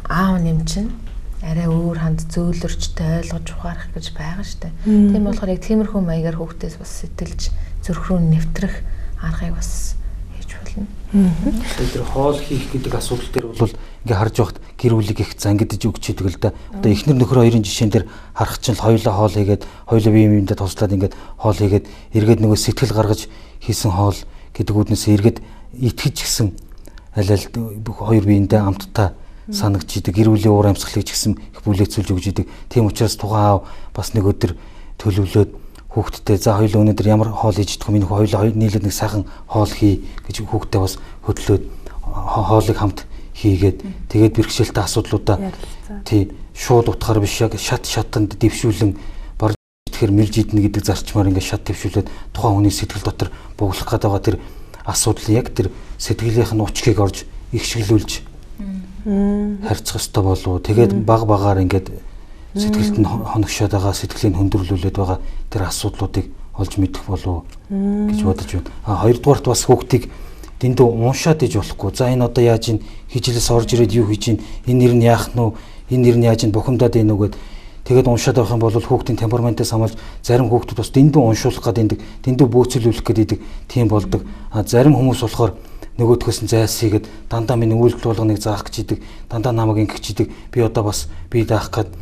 аав нэмчин арай өөр ханд зөөлрчтэй ойлгож ухаарах гэж байгаа штэ. Тийм болохоор яг тиймэрхүү маягаар хүүхдээс бас сэтгэлж зүрх рүү нэвтрэх аргыг бас хийж болно. Тэр хоол хийх гэдэг асуудал дээр бол ингээ харж байхад гэр бүлийг их зангидж өгчихэд л да. Одоо эхнэр нөхөр хоёрын жишээн дээр харах чинь хоёулаа хоол хийгээд хоёулаа бие биендээ туслаад ингээ хоол хийгээд эргээд нөгөө сэтгэл гаргаж хийсэн хоол гэдэг үднээс эргээд итгэж гисэн аль хоёр биендээ амттай санагч идэг гэр бүлийн уур амьсгалыг ч гэсэн их бүлээцүүлж өгж идэг. Тийм учраас тухайн аав бас нэг өдөр төлөвлөөд хүүхдтэй за хоёул өнөөдөр ямар хоол хийж идэх вэ? Миний хоёул нийлээд нэг сайхан хоол хий гэж хүүхдтэй бас хөдлөөд хоолыг хамт хийгээд тэгээд бэрхшээлтэй асуудлуудаа тий шууд утгаар биш яг шатанд дэвшүүлэн барж идэхээр мэрж идэнэ гэдэг зарчмаар ингээд шат дэвшүүлээд тухайн хүний сэтгэл дотор буглах гээд байгаа тэр асуудал яг тэр сэтгэлийнх нь учгийг орж ихшгэлүүлж харьцах ёстой болов. Тэгээд баг багаар ингээд сэтгэлд нь хоногшоод байгаа, сэтгэлийн хөндрөлүүлээд байгаа тэр асуудлуудыг олж мэдэх болов гэж бодож байна. Хоёрдугаарт бас хүүхдийг дэндүү уншаад иж болохгүй. За энэ одоо яаж ийн хижлээс орж ирээд юу хийж ийн энэ нэр нь яах нь энэ нэр нь яаж ийн бухимдаад ийн үгээд тэгээд уншаад байх юм бол хүүхдийн темпераментээс хамаарч зарим хүүхдүүд бас дэндүү уншуулах гэдэг дэндүү бөөцөлүүлэх гэдэг тийм болдог. Зарим хүмүүс болохоор нөгөөдхөөс нь зайлсхийгээд дандаа миний үйлдэл болгоныг заах гэж идэг, дандаа намайг ингэх гэж идэг. Би одоо бас бие даах гээд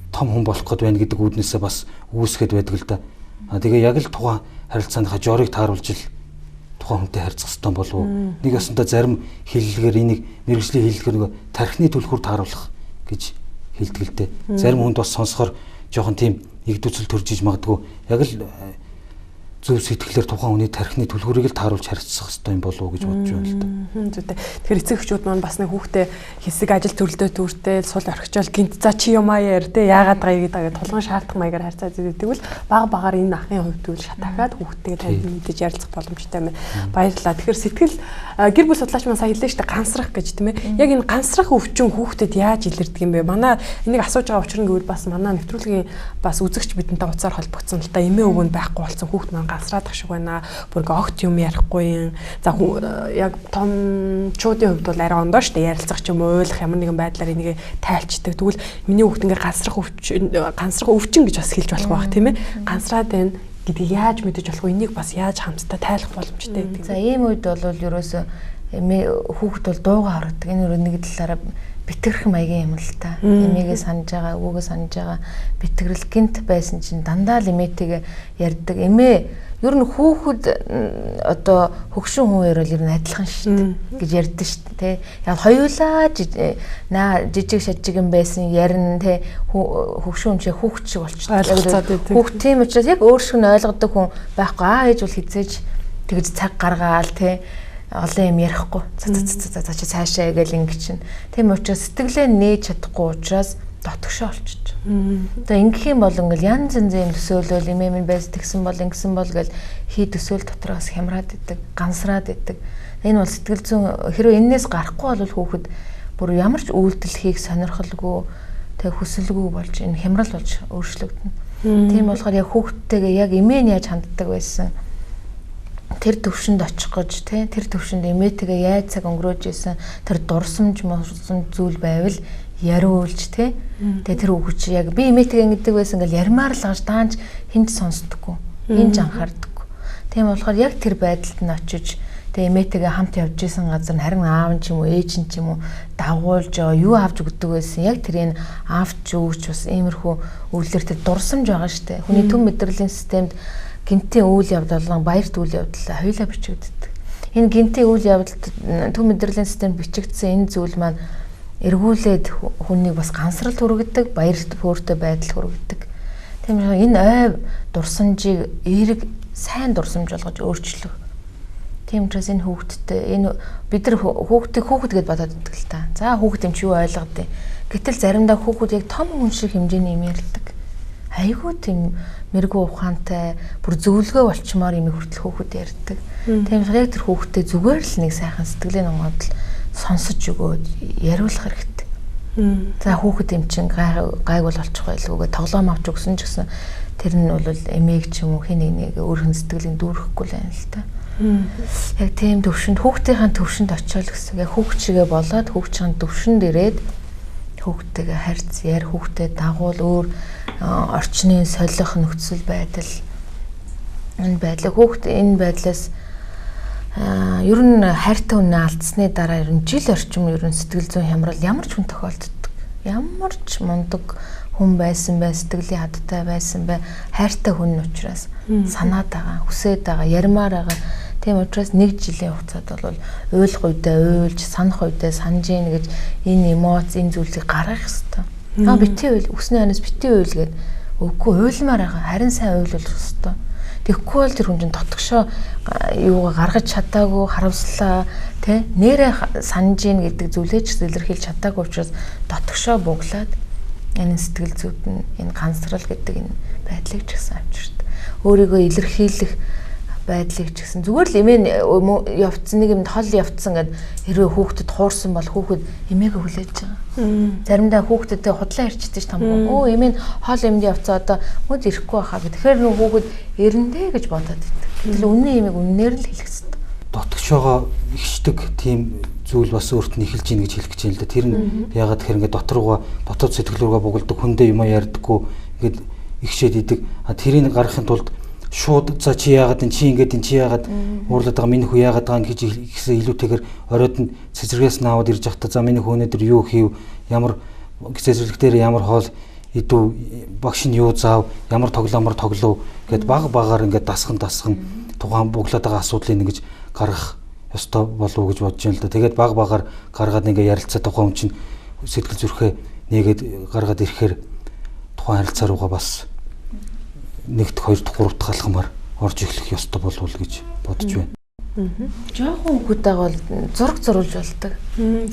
том хүн болох гээд байна гэдэг үүднээсээ бас үүсгээд байдаг л да. Тэгээ яг л тухайн харилцааныхаа жорыг тааруулж л тухайн хүнтэй харьцах ёстой болов уу? Нэг ясандаа зарим хэллэгээр энийг мэргэжлийн хэллэгээр нөгөө тархины түлхүүр тааруулах гэж хэлдэг л дээ. Зарим хүнд бас сонсохоор жоохон тийм игдүүцэл төрж иж магадгүй. Яг л зөв сэтгэлээр тухайн хүний тархины түлхүүрийг л тааруулж харьцах хэрэгтэй юм болов уу гэж бодож байна л да. Тэгэхээр эцэг эхчүүд маань бас нэг хүүхдээ хэсэг ажил төрөлдөө түүртэй сул орхичоол гинт за чи юм аа яар те яагаад байгаа гэдэг тулгын шаардах маягаар харьцаа зүйдэг бол баг багаар энэ ахын хувьд үл шатаагаад хүүхдтэйгээ тань мэдээж ярилцах боломжтой юм. Баярлалаа. Тэгэхээр сэтгэл гэр бүл судлаач маань сая хэллээ шүү дээ ганцрах гэж тийм ээ. Яг энэ ганцрах өвчин хүүхдэд яаж илэрдэг юм бэ? Манай энийг асууж байгаа учир нь гэвэл бас манай нэвтрүүлгийн бас үзэгч бидэнтэй уцаар холбогдсон л та эмээ өвгөнд байхгүй болсон хүүхд маань ганцраад ах шиг байна. Бүр ингээ огт юм ярихгүй юм. За яг том чуудын хувьд бол арай ондоо штэ ярилцах ч юм уу ойлгох ямар нэгэн байдлаар энийг тайлчдаг. Тэгвэл миний хүүхд ингээ ганцрах өвчин гэж бас хэлж болох байх тийм ээ. Ганцраад байна гэдгийг яаж мэдэж болох вэ? Энийг бас яаж хамтдаа тайлах боломжтой гэдэг. За ийм үед бол ерөөсөө хүүхд бол дуугаа хардаг. Энэ өөрөө нэг талаараа битгэрхэн маягийн юм л та. Эмээгээ санаж байгаа, өвгөө санаж байгаа битгэрэл гинт байсан чинь дандаа л эмээтэйгээ ярьдаг. Эмээ ер нь хүүхэд одоо хөгшин хүн ярил ер нь адилхан шүү дээ гэж ярьдаг шүү дээ. Яг хоёулаа жижиг шажигэн байсан ярина те хөгшин хүн чи хүүхэд шиг болчихсон. Хүүхэд тийм учраас яг өөр шиг нь ойлгодог хүн байхгүй. Ээж бол хизээж тэгж цаг гаргаал те олон юм ярихгүй. За чи цаашаа гэл ингэ чинь. Тийм учраас сэтгэлээ нээж чадахгүй учраас дотгошоо олчих. Одоо ингэх юм бол ингээл янз янзын төсөөлөл эмээ минь байс тэгсэн бол ингэсэн бол гэл хий төсөөл дотроос хямраад идэг, гансраад идэг. Энэ бол сэтгэл зүйн хэрвээ энээс гарахгүй бол хүүхэд бүр ямар ч үйлдэл хийх сонирхолгүй, тэг хүсэлгүй болж энэ хямрал болж өөрчлөгдөнө. Тийм болохоор яг хүүхдтэйгээ яг эмээ нь яаж ханддаг байсан тэр төвшөнд очих гэж тэр төвшөнд эмээтэйгээ яаж цаг өнгөрөөж исэн тэр дурсамж зүйл байвал яриулж тэгээ тэр хүүхэд чи яг би эмээтэйгээ ингэдэг байсан ингээл ярмаар л гаж даанч хинч сонсдоггүй хинч анхаардаггүй тийм болохоор яг тэр байдалд нь очиж тэгээ эмээтэйгээ хамт явж исэн газар нь харин аав нь ч юм уу ээж нь ч юм уу дагуулж юу авч өгдөг байсан яг тэрийг авч өгч бас иймэрхүү үйлдэлэр тэр дурсамж байгаа штэ хүний төв мэдрэлийн системд гинтийн үйл явдал баярт үйл явдал хоёулаа бичигддэг. Энэ гинтийн үйл явдалд төв мэдрэлийн системд бичигдсэн энэ зүйл маань эргүүлээд хүнийг бас гансрал хүргэдэг, баярт хөөртэй байдал хүргэдэг. Тийм ээ энэ ой дурсамжийг эерэг сайн дурсамж болгож өөрчлөх. Тийм учраас энэ хүүхдтэй энэ бид нар хүүхэд гэдээ бодоод байдаг л та. За хүүхэд юм чи юу ойлгодیں۔ Гэтэл заримдаа хүүхэд яг том хүн шиг хэмжээний юм ярьдаг. Айгуу тийм мэрэгүү ухаантай бүр зөвлөгөө болчмоор юм хүртэл хүүхэд ярьдаг. Тийм болохоор яг тэр хүүхдтэй зүгээр л нэг сайхан сэтгэлийн онгодол сонсож өгөөд яриулах хэрэгтэй. За хүүхэд юм чин гайгүй болчих байлгүйгээ тоглоом авч өгсөн ч гэсэн тэр нь бол эмээг ч юм уу хин нэг өөрхөн сэтгэлийн дүүрэхгүй л байна л та. Яг тийм төвшөнд хүүхдийн төвшөнд очиол гэсэн. Яг хүүхд чигээ болоод хүүхдийн төвшөнд ирээд хүүхдтэйгээ харьц яар хүүхдэд дагуул өөр орчны солих нөхцөл байдал энэ байдлаа хүүхд энэ байдлаас ер нь хайртай хүнээ алдсны дараа ер нь жил орчим ер нь сэтгэл зүйн хямрал ямар ч хүн тохиолддог. Ямар ч мундаг хүн байсан бай, сэтгэлийн хадтай байсан бай, хайртай хүн учраас санаад байгаа, хүсээд байгаа, ярмаар байгаа. Тийм учраас нэг жилийн хугацаанд бол уйлах үедээ уйлж, санах үедээ санаж ийн гэж энэ эмоц, энэ зүйлийг гаргах хэрэгтэй. Битээ уйл, өснөө ханаас битээ уйл гээд үгүй уйлмаар байгаа. Харин сайн уйлуулах хэрэгтэй. Тэгэхгүй бол тэр хүн чинь дотгошоо юугаа гаргаж чадаагүй, харамслаа, тэ нэрээ санаж ийн гэдэг зүйлээ ч илэрхийлж чадаагүй учраас дотгошоо буглаад энэ сэтгэл зүйд нь энэ ганцрал гэдэг энэ байдлыг ч гэсэн авчирт. Өөрийгөө илэрхийлэх байдлыг ч гэсэн зүгээр л эмээ явцсан нэг юм хол явцсан гэд хэрвээ хүүхдэд хуурсан бол хүүхэд эмээгээ хүлээж байгаа. Заримдаа хүүхдэдээ худлаа ирчдэг ш тамгүй. Өө эмээ нь хол эмд явцаа одоо мөд ирэхгүй байхаа гэх. Тэгэхээр нөө хүүхэд эрэндээ гэж бодоод байдаг. Гэтэл үнэн эмээг үннээр л хэлэх хэрэгтэй. Дотгошоогоо ихшдэг тийм зүйл бас өөрт нь эхэлж ийн гэж хэлэх гэж юм л да. Тэр нь ягаад тэгэхээр ингээд дотоод сэтгэлрүүгээ бугалдаг хүндээ юм ярьдаггүй ингээд ихшээд идэг. Тэрийг гаргахын тулд шууд за чи яагаад энэ чи ингээд энэ чи яагаад уурлаад байгаа миний хүү яагаад байгаа гэж ихсэн илүүтэйгээр оройд нь цэцэргээс нь аваад ирж явахдаа за миний хүү өнөдөр юу хийв ямар цэцэрлэг дээр ямар хоол идв багш нь юу заав ямар тоглоомор тоглов гэд баг багаар ингээд дасган тухайн буглаад байгаа асуудлыг ингэж гаргах ёстой болов уу гэж бодож байна л да. Тэгээд баг багаар гаргаад ингээд ярилцаа тухайн хүн чинь сэтгэл зүрхээ нэгээд гаргаад ирэхээр тухайн харилцаа руугаа бас нэгт хоёрт гуравт халахмаар орж эхлэх ёстой болов гэж бодож байна. Жохон хүүхдтэйг бол зураг зурулж болдог.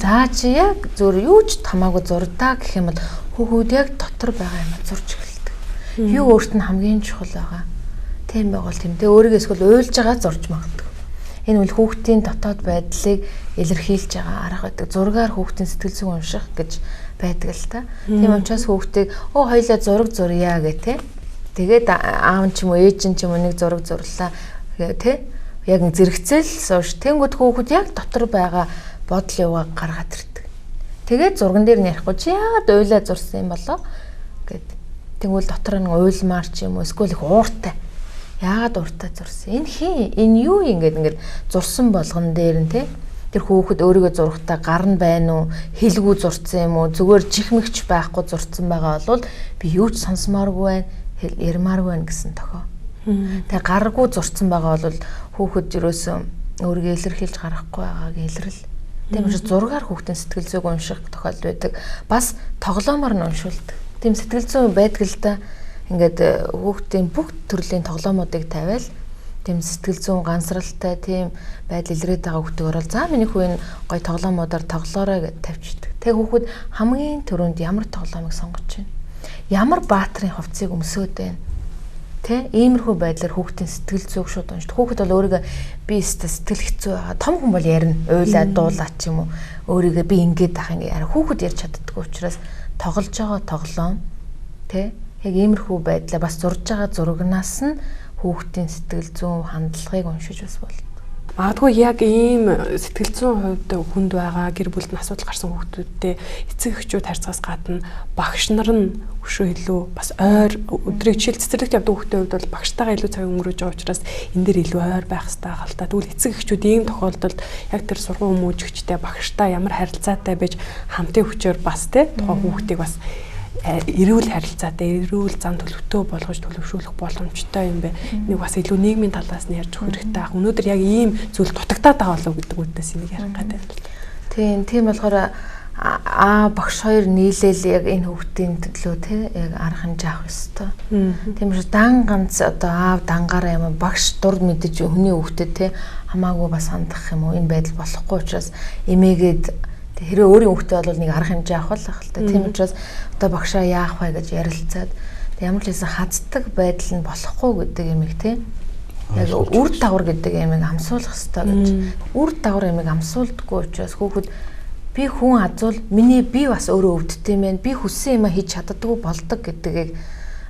За чи яг зөв юу ч хамаагүй зурдаа гэх юм бол хүүхүүд яг дотор байгаа юм зурж эхэлдэг. Юу өөрт нь хамгийн чухал байгаа. Тийм байвал тэмдээ өөрийгөө эсвэл уйлж байгаа зурж магадгүй. Энэ үл хүүхдийн дотоод байдлыг илэрхийлж байгаа арга байдаг. Зургаар хүүхдийн сэтгэл зүйн унших гэж байдаг л та. Тийм учраас хүүхдийг хоёлаа зураг зурья гэх те. Тэгээд аав ч юм уу ээж ч юм уу нэг зураг зурлаа те. Яг зэрэгцэл сууш тэнгууд хүүхэд яг дотор байгаа бодол яваа гаргаад ирдэг. Тэгээд зурган дээр нь ярихгүй чи яагаад уйлаа зурсан юм болоо гэд. Тэнгүүл дотор нь уйлмаар ч юм уу эсвэл их ууртай. Яагаад ууртай зурсан? Энэ хин энэ юу ингээд зурсан болгон дээр нь те. Тэр хүүхэд өөрийгөө зурхтаа гар нь байна уу? Хэлгүй зурсан юм уу? Зүгээр чихмэгч байхгүй зурсан байгаа бол би юу ч сонсомооргүй байна, ярмааргүй байна гэсэн тохио. Тэгээ гаргүй зурцсан байгаа бол хүүхэд ерөөсөө өөрийгөө илэрхийлж гарахгүй байгааг илрэл. Тийм учраас зургаар хүүхдийн сэтгэл зүйг унших тохиолдол байдаг. Бас тоглоомоор нь уншуулдаг. Тийм сэтгэл зүй байдаг л да. Ингээд хүүхдийн бүх төрлийн тоглоомуудыг тавиал тийм сэтгэл зүйн ганцралтай тийм байдал илрээд байгаа хүүхдийг орол за миний хүү энэ гоё тоглоомуудаар тоглоорой гэж тавьчихдаг. Тэгээ хүүхэд хамгийн түрүүнд ямар тоглоомыг сонгож байна? Ямар баатрын хувцсыг өмсөөд байна? Тэ иймэрхүү байдлаар хүүхдийн сэтгэл зүйг шууд уншдаг. Хүүхэд бол өөрийгөө би сэтгэл хэцүү байгаа. Том хүн бол ярина. Уйлаа дуулаа ч юм уу. Өөрийгөө би ингэж ах ингэ яра. Хүүхэд ярьж чаддаггүй учраас тоглож байгаа тоглоом тэ яг иймэрхүү байдлаа бас зурж байгаа зурагнаас нь хүүхдийн сэтгэл зүйн хандлагыг уншиж бас болдог. Магадгүй яг ийм сэтгэл зүйн хувьд хүнд байгаа гэр бүлд нь асуудал гарсан хүүхдүүдтэй эцэг эхчүүд харьцаас гадна багш нар нь өшөө илүү бас ойр өдрийг жишээл цэцэрлэгт явдаг хүүхдийн хувьд бол багштайгаа илүү цаг өнгөрөөж байгаа учраас энэ дээр илүү ойр байх хэрэгтэй хаалта. Тэгвэл эцэг эхчүүд ийм тохиолдолд яг тэр сургууль хүмүүжигчтэй багштай ямар харилцаатай байж хамтын хүчээр бас тэ тухайн хүүхдийг бас эрүүл харилцаатай, эрүүл зан төлөвтэй болгож төлөвшүүлэх боломжтой юм бэ. Нэг бас илүү нийгмийн талаас нь ярьж өгөх хэрэгтэй. Өнөөдөр яг ийм зүйл дутагдаад байгаа болов гэдэг үгнээс энийг ярих гэдэг. Тийм болохоор багш хоёр нийлээл яг энэ хүүхдийн төлөө тий яг арга хэмжээ авах ёстой. Тийм учраас дан ганц одоо аав дангаараа юм багш дур мэдэж хүний хүүхдэд тий хамаагүй бас хандах юм уу энэ байдал болохгүй учраас эмээгээд хэрэг өөрийн хүүхдээ бол нэг арга хэмжээ авах л та. Тийм учраас одоо багшаа яах вэ гэж ярилцаад ямар ч хэсэн хаздаг байдал нь болохгүй гэдэг юм их тийм. Яг үр дагавар гэдэг юмыг амсуулах хэрэгтэй гэж. Үр дагавар юмыг амсуулдаггүй учраас хүүхэд би хүн азуул миний би бас өөрөө өвддөг юм байна. Би хүссэн юм хийж чаддаггүй болдог гэдгийг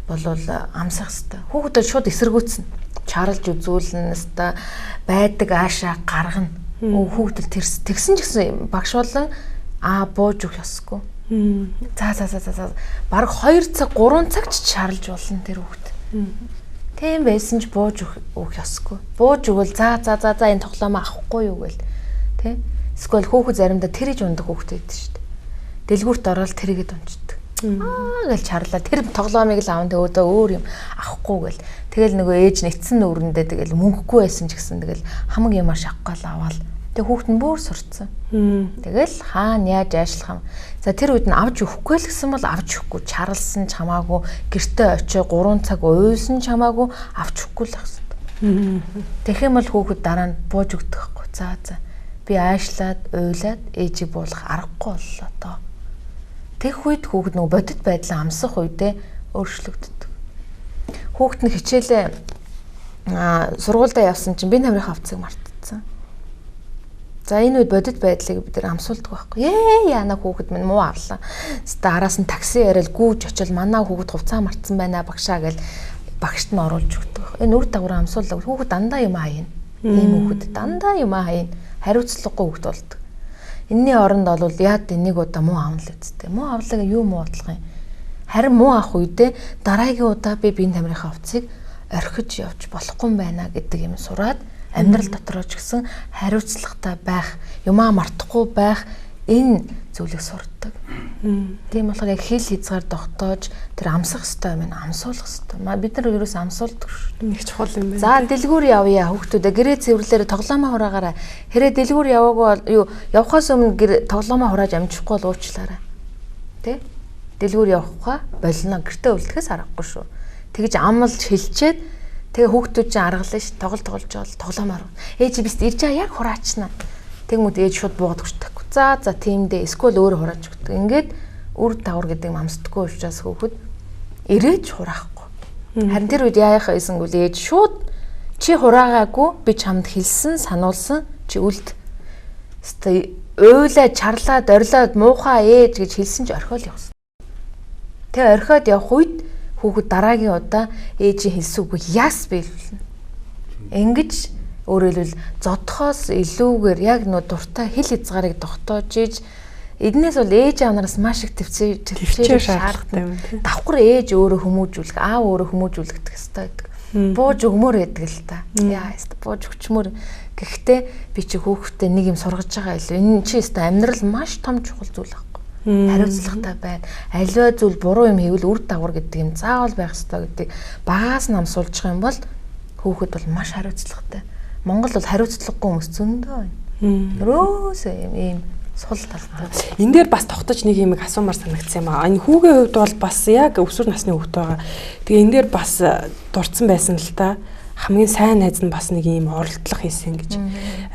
болвол амсах хэрэгтэй. Хүүхэд шууд эсэргүүцнэ. Чарлж үзүүлнэ хэвээр байдаг аашаа гаргана. Хүүхдэл тэгсэн ч гэсэн багш болон бууж өгөх ёсгүй. За баг 2 цаг 3 цаг ч чарлж болно тэр хүүхд. Тийм байсан ч бууж өгөх ёсгүй. Бууж өгвөл за энэ тоглоомоо авахгүй юу гээл. Тэ? Эсвэл хүүхэд заримдаа тэрэж ундаг хүүхд байдаг шүү дээ. Дэлгүүрт ороод тэрийгэд унцдаг. Гэл чарлаа. Тэр тоглоомыг л аав өөдөө өөр юм авахгүй гэл. Тэгэл нөгөө ээж нэгтсэн нүүрэндээ тэгэл мөнгөгүй байсан ч гэсэн тэгэл хамаг юмар шахахгүй л аваад. Тэг хүүхэд нь бүр сурцсан. Тэгэл хаана яаж ажиллах юм. За тэр үед нь авч өгөхгүй л гэсэн бол авч өгөхгүй. Чарлсан ч хамаагүй, гэртээ очиж 3 цаг уйлсан ч хамаагүй авч өгөхгүй л гэсэн. Тэгэх юм бол хүүхэд дараа нь бууж өгдөг байхгүй. За би аашлаад уйлаад ээжийг буулгах аргагүй боллоо доо. Тэгэх үед хүүхэд нөгөө бодит байдлаа амсах үедээ өөрчлөгддөг. Хүүхэд нь хичээлээ сургуультай явсан чинь би намрын хавцыг мартсан. За энэ үед бодит байдлыг бид нэр амсуулдаг байхгүй. Яана хүүхэд минь муу авлаа. Араас нь такси яриад гүүж очил манай хүүхэд хувцаа мартсан байна багшаа гэл багшд нь оруулж өгдөг. Энэ үр дагавар амсуулдаг. Хүүхэд дандаа юм хааяна. Ийм хүүхэд дандаа юм хааяна. Хариуцлагагүй хүүхэд болдог. Энийний оронд бол яад энийг удаа муу аавна л үсттэй. Муу авлага юу муу бодлого юм. Харин муу авах үедээ дараагийн удаа би биеийн тамирын хавцыг орхиж явж болохгүй юм байна гэдэг юм сураад амьдрал дотроо ч гэсэн хариуцлагатай байх, юмаа мартахгүй байх энэ зүйлийг сурдаг. Тийм болохоор яг хэл хязгаар тогтоож тэр амсах хэрэгтэй юм байна, амсуулах хэрэгтэй. Бид нар ерөөс амсуулдаг шүү. Нэг чухал юм байна. За дэлгүүр явъя хүүхдүүдээ гэрээ цэвэрлээрээ тоглоомоо хураагаараа. Хэрэг дэлгүүр яваагүй явахаас өмнө тоглоомоо хурааж амжихгүй бол уучлаарай. Тэ? Дэлгүүр явахгүй болно. Гэртээ үлдэхээс аргагүй шүү. Тэгж амлж хэлчихэд Тэгээ хүүхдүүд чинь аргалаа ш тоглож байгаа тоглоомоор. Ээж бист ирж байгаа яг хураачна. Тэгмүүд ээж шууд буугаад өгчдөг. За тиймдээ эсвэл өөрөө хурааж өгдөг. Ингээд үр дагавар гэдэг юм амсдаггүй учраас хүүхэд ирээж хураахгүй. Харин тэр үед яах байсангүй ээж шууд чи хураагаагүй би чамд хэлсэн сануулсан чи үлд. Уйлаа чарлаад орилоод муухай ээж гэж хэлсэн чи орхиол явсан. Тэгээ орхиод явах үед хүүхэд дараагийн удаа ээжийн хэлсэн үгийг яас биелүүлнэ. Ингэж өөрөөр хэлбэл зодхоос илүүгээр яг нөө дуртай хэл хязгаарыг тогтоож иж эднээс бол ээж анараас маш их төвчээр шаардлагатай. Давхар ээж өөрөө хүмүүжүүлэх, аав өөрөө хүмүүжүүлэх хэрэгтэй байдаг. Бууж өгмөр байдаг л та. Яа, бууж өгчмөр. Гэхдээ би чи хүүхдээ нэг юм сургаж байгаа илүү. Энэ чи өстой амьдрал маш том чухал зүйл байхгүй. Хариуцлагатай байна. Аливаа зүйл буруу юм хийвэл үр дагавар гэдэг юм заавал байх ёстой гэдэг багаас нь амсуулж байгаа юм бол хүүхэд бол маш хариуцлагатай. Монгол бол хариуцлагагүй хүмүүс зөндөө байна. Өрөөсөө ийм сул талтай. Энэ дээр бас тогтож нэг юм асуумаар санагдсан юм аа. Энэ хүүгийн хувьд бол бас яг өсвөр насны хүүхэд байгаа. Тэгээ энэ дээр бас дурдсан байсан л та. Хамгийн сайн найз нь бас нэг юм оролдлого хийсэн гэж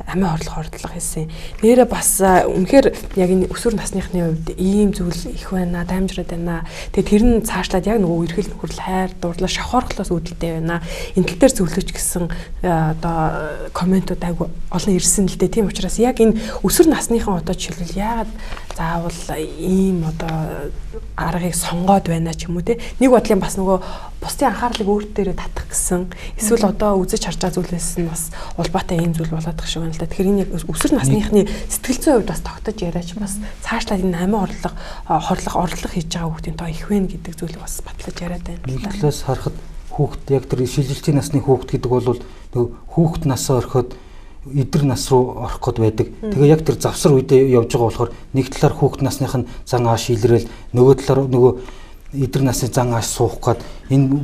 амиа оролдлого хийсэн. Нэрээ бас үнэхээр яг энэ өсвөр насныхны хувьд ийм зүйл их байна, дамжраад байна. Тэгээ тэр нь цаашлаад яг нөгөө эрхэл нөхөрл хайр, дурлал, шавхаархлоос үүдэлтэй байна. Энэ тал дээр зөвлөж гэсэн одоо комментууд айгу олон ирсэн л дээ. Тийм учраас яг энэ өсвөр насныхан одоо жишээлбэл яагаад заавал ийм одоо аргыг сонгоод байна ч юм уу те. Нэг бодлын бас нөгөө бусдын анхаарлыг өөр дээрээ татах гэсэн эсвэл одоо үзэж харж байгаа зүйлээс нь бас улбаатай ийм зүйл болоод тах шиг байна л да. Тэгэхээр энэ яг өсвөр насныхны сэтгэл зүйн хувьд бас тогтож яриач бас цаашлаад энэ амиа орлого хийж байгаа хүүхдийн тоо их вэ гэдэг зүйлийг бас батлаж яриад байна. Нэг талаас харахад хүүхд яг тэр шилжилтийн насны хүүхд гэдэг бол нөгөө хүүхд насаа орхиод эдэр нас руу орох гээд байдаг. Тэгээ яг тэр завсар үедээ явж байгаа болохоор нэг талаар хүүхд насных нь зан ааш илрээл нөгөө талаар нөгөө эдэр насны зан ааш суух гээд энэ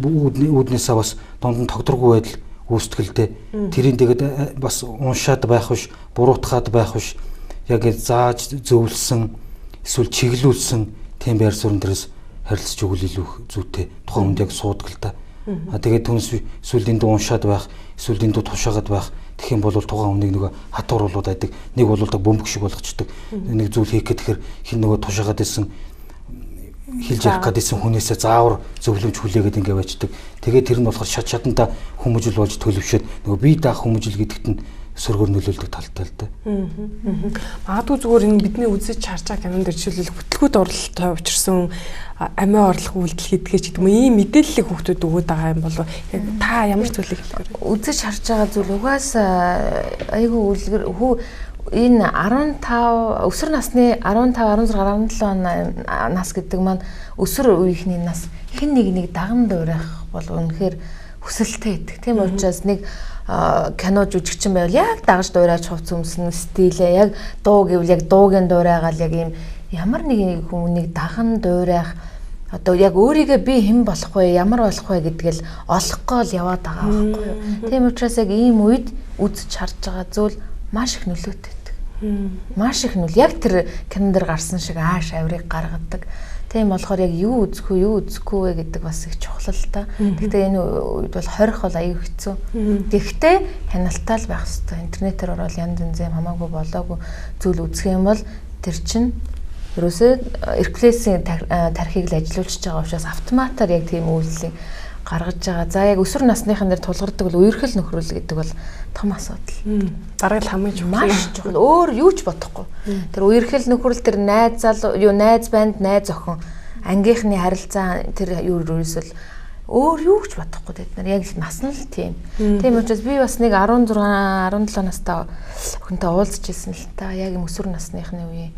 үүднээсээ бас дунд нь тогтворгүй байдал үүсгэлтэй. Тэрийг тэгээд бас уншаад байх биш, буруутгаад байх биш. Яг зааж зөвлөсөн эсвэл чиглүүлсэн тийм байр суурин дээрээс харилцаж өгөл илүү зүйтэй. Тухайн хүнд яг суудаг л та. Тэгээд түнс эсвэл энд уншаад байх, эсвэл энд тушаагаад байх. Тэгэх юм бол тухайн хүнийг нөгөө хатууруулууд байдаг. Нэг бол бөмбөг шиг болгочдөг. Нэг зүйл хийх гэхээр хин нөгөө тушаагаад исэн хэлж ярих гэдсэн хүнээсээ заавар зөвлөмж хүлээгээд ингэ байждаг. Тэгээд тэр нь болохоор шат шатанда хүмүүжил болж төлөвшөд нөгөө бие даах хүмүүжил гэдэгт нь сөргөөр нөлөөлдөг талтай л дээ. Магадгүй зүгээр энэ бидний үзэж харж байгаа кинонд жишээлбэл бүтлгүүд оролттой учирсан амиа орлох үйлдэл гэдгээ ч гэдэг юм ийм мэдээллийг хүүхдүүд өгöd байгаа юм болов яг та ямар зүйлийг үзэж харж байгаа зүйл угаасаа айгүй үлгэр энэ 15 өсвөр насны 15 16 17 нас гэдэг маань өсвөр үеийнхний нас хэн нэг даган дуурайх бол үнэхээр хүсэлтэй байдаг. Тийм учраас нэг кино жүжигчин байвал яг дагаж дуурайж хувц өмснө стилээ яг дуу гэвэл яг дуугийн дуурайгаал яг ийм ямар нэг хүмүүнийг даган дуурайх одоо яг өөрийгөө би хэн болох вэ ямар болох вэ гэдгээл олохгүй л яваад байгаа байхгүй юу. Тийм учраас яг ийм үед үзэж харж байгаа зүйл маш их нөлөөтэй. Маш их нөл яг тэр кинон дээр гарсан шиг ааш авирыг гаргадаг. Тийм болохоор яг юу үзэхгүй вэ гэдэг бас их чухал л та. Гэхдээ энэ үед бол хорих бол аюу хэцүү. Гэхдээ хяналттай л байх хэрэгтэй. Интернетээр ороод янз янзын хамаагүй болоогүй зүйл үзэх юм бол тэр чинь ерөөсөө Hercules-ийн тархийг л ажилуулж байгаа учраас автоматар яг тийм үйлсийг гаргаж байгаа. За яг өсвөр насныхан дээр тулгардаг бол үерхэл нөхрөл гэдэг бол том асуудал. Бараг л хамгийн чухал. Маш чухал. Өөр юу ч бодохгүй. Тэр үерхэл нөхрөл тэр найз банд найз охин ангийнхны харилцаа тэр ерөөсөл өөр юу ч бодохгүй тэд нар яг нас нь л тийм. Тийм учраас би бас нэг 16 17 настай охинтой уулзж ирсэн л та яг өсвөр насныхны үеийн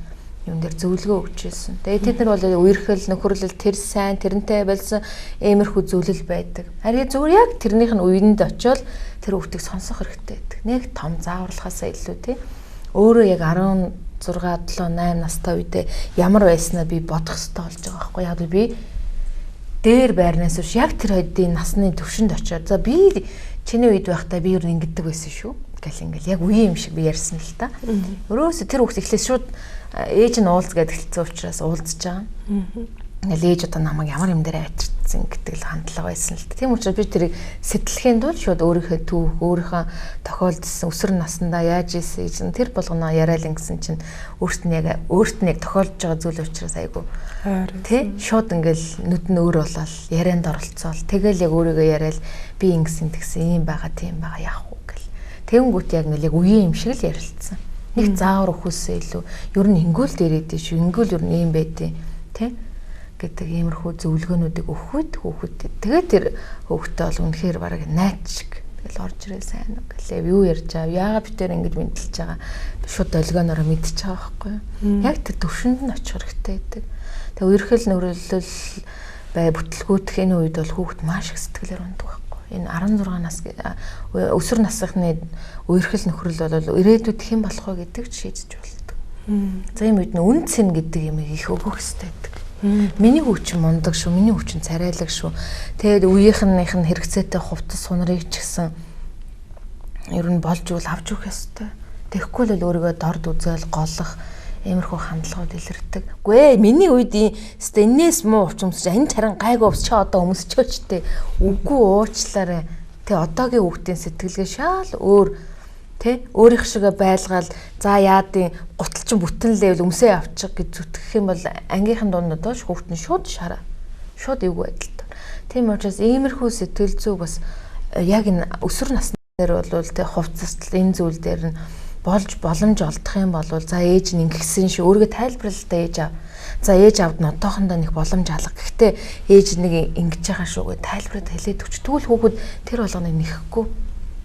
юм дээр зөвлөгөө өгч ирсэн. Тэгээд тэд нар бол үерхэл нөхөрлөл тэр сайн тэрнтэй болсон иймэрхүү зүйлэл байдаг. Харин зүгээр яг тэрнийх нь үеинд очиод тэр хүүхдийг сонсох хэрэгтэй байдаг. Нэг том зааварлахаасаа илүү тий. Өөрөө яг 16 7 8 настай үедээ ямар байснаа би бодох хэрэгтэй болж байгаа байхгүй яг би дээр байрнаас биш яг тэр хоёрын насны төвшөнд очиод за би чиний үед байхдаа би юу ингэдэг байсан шүү гэл ингээл яг үе юм шиг би ярьсан л та. Өрөөсө тэр хүүхд эхлээс шууд ээж нь уулз гэдэг хэлцсэн учраас уулзж байгаа. Ингээл ээж одоо намайг ямар юм дээр авчирсан болцсон гэдэг л хандлага байсан л та. Тийм учраас би тэрийг сэтлэхийн тулд шууд өөрийнхөө түүх, өөрийнхөө тохиолдсон өсвөр наснда яаж ийсэн тэр болгоно яриалан гэсэн чинь өөрт нь яг тохиолдож байгаа зүйл учраас айгу тий шууд ингээл нүд нь өөр болол ярианд оролцоол тэгэл яг өөрийгөө яриад би ингэсэн тэгсэн юм байгаа тийм байгаа яах вэ гэл. Тэгэнгүүт яг ингээл яг үеийн юм шиг л ярилцсан. Нэг заавар өхөөсөө илүү ер нь ингүүл дээрээд шүү. Ингүүл ер нь юм байдیں۔ Тэ гэдэг иймэрхүү зөвлөгөөнүүдийг өгөхөд тэгээд тэр хүүхдээ бол үнэхээр бараг найч шиг тэгэл орж ирээ сайн уу гэлээ юу ярьж байгаа яагаад би тэр ингэж мэдлж байгаа шууд долгионоор мэдчихэж байгаа байхгүй юу. Яг тэр төвшөнд нь очих хэрэгтэй гэдэг. Тэгээ үерхэл нөрөлөл бай бүтлгүүтх энэ үед бол хүүхд маш их сэтгэлээр ундаг байхгүй. Энэ 16 нас өсвөр насны үерхэл нөхрөл бол ирээдүйд хэн болох вэ гэдэг шийдэж болдог. За юм үед үн цэн гэдэг юм их өгөх хэрэгтэй байдаг. Миний хүүчин мундаг шүү, миний хүүчин царайлаг шүү. Тэгээд үеийнхнийх нь хэрэгцээтэй хувцас сунарыг ч гэсэн ер нь болж үл авч өгөх ёстой. Тэгэхгүй л өөрийгөө дорд үзэл голох иймэрхүү хандлагууд илэрдэг. Үгүй ээ, миний үед энэс муу увчмсч энэ харин гайгүй увч одоо өмсчөөчтэй. Үгүй уучлаарай. Тэ одоогийн хүүхдийн сэтгэлгээ шал өөр тэ өөрийнх шиг байлгаал за яадын гуталчин бүтэн левел өмсөө авчих гэж зүтгэх юм бол ангийнхан дунд доош хүүхд нь шууд эвгүй байдалтай. Тийм учраас иймэрхүү сэтгэл зүй бас яг энэ өсвөр насны дээр бол тэ хувцастал энэ зүйл дээр нь болж боломж олдох юм бол за ээж нь ингэсэн шүү өөрийгөө тайлбарлалтаа ээж аав. За ээж аавд нь одоохондоо нэг боломж алга. Гэхдээ ээж нэг ингэж байгаа шүүгээ тайлбараад хэлээд өгч. Тэгвэл хүүхэд тэр болгоныг нэхэхгүй.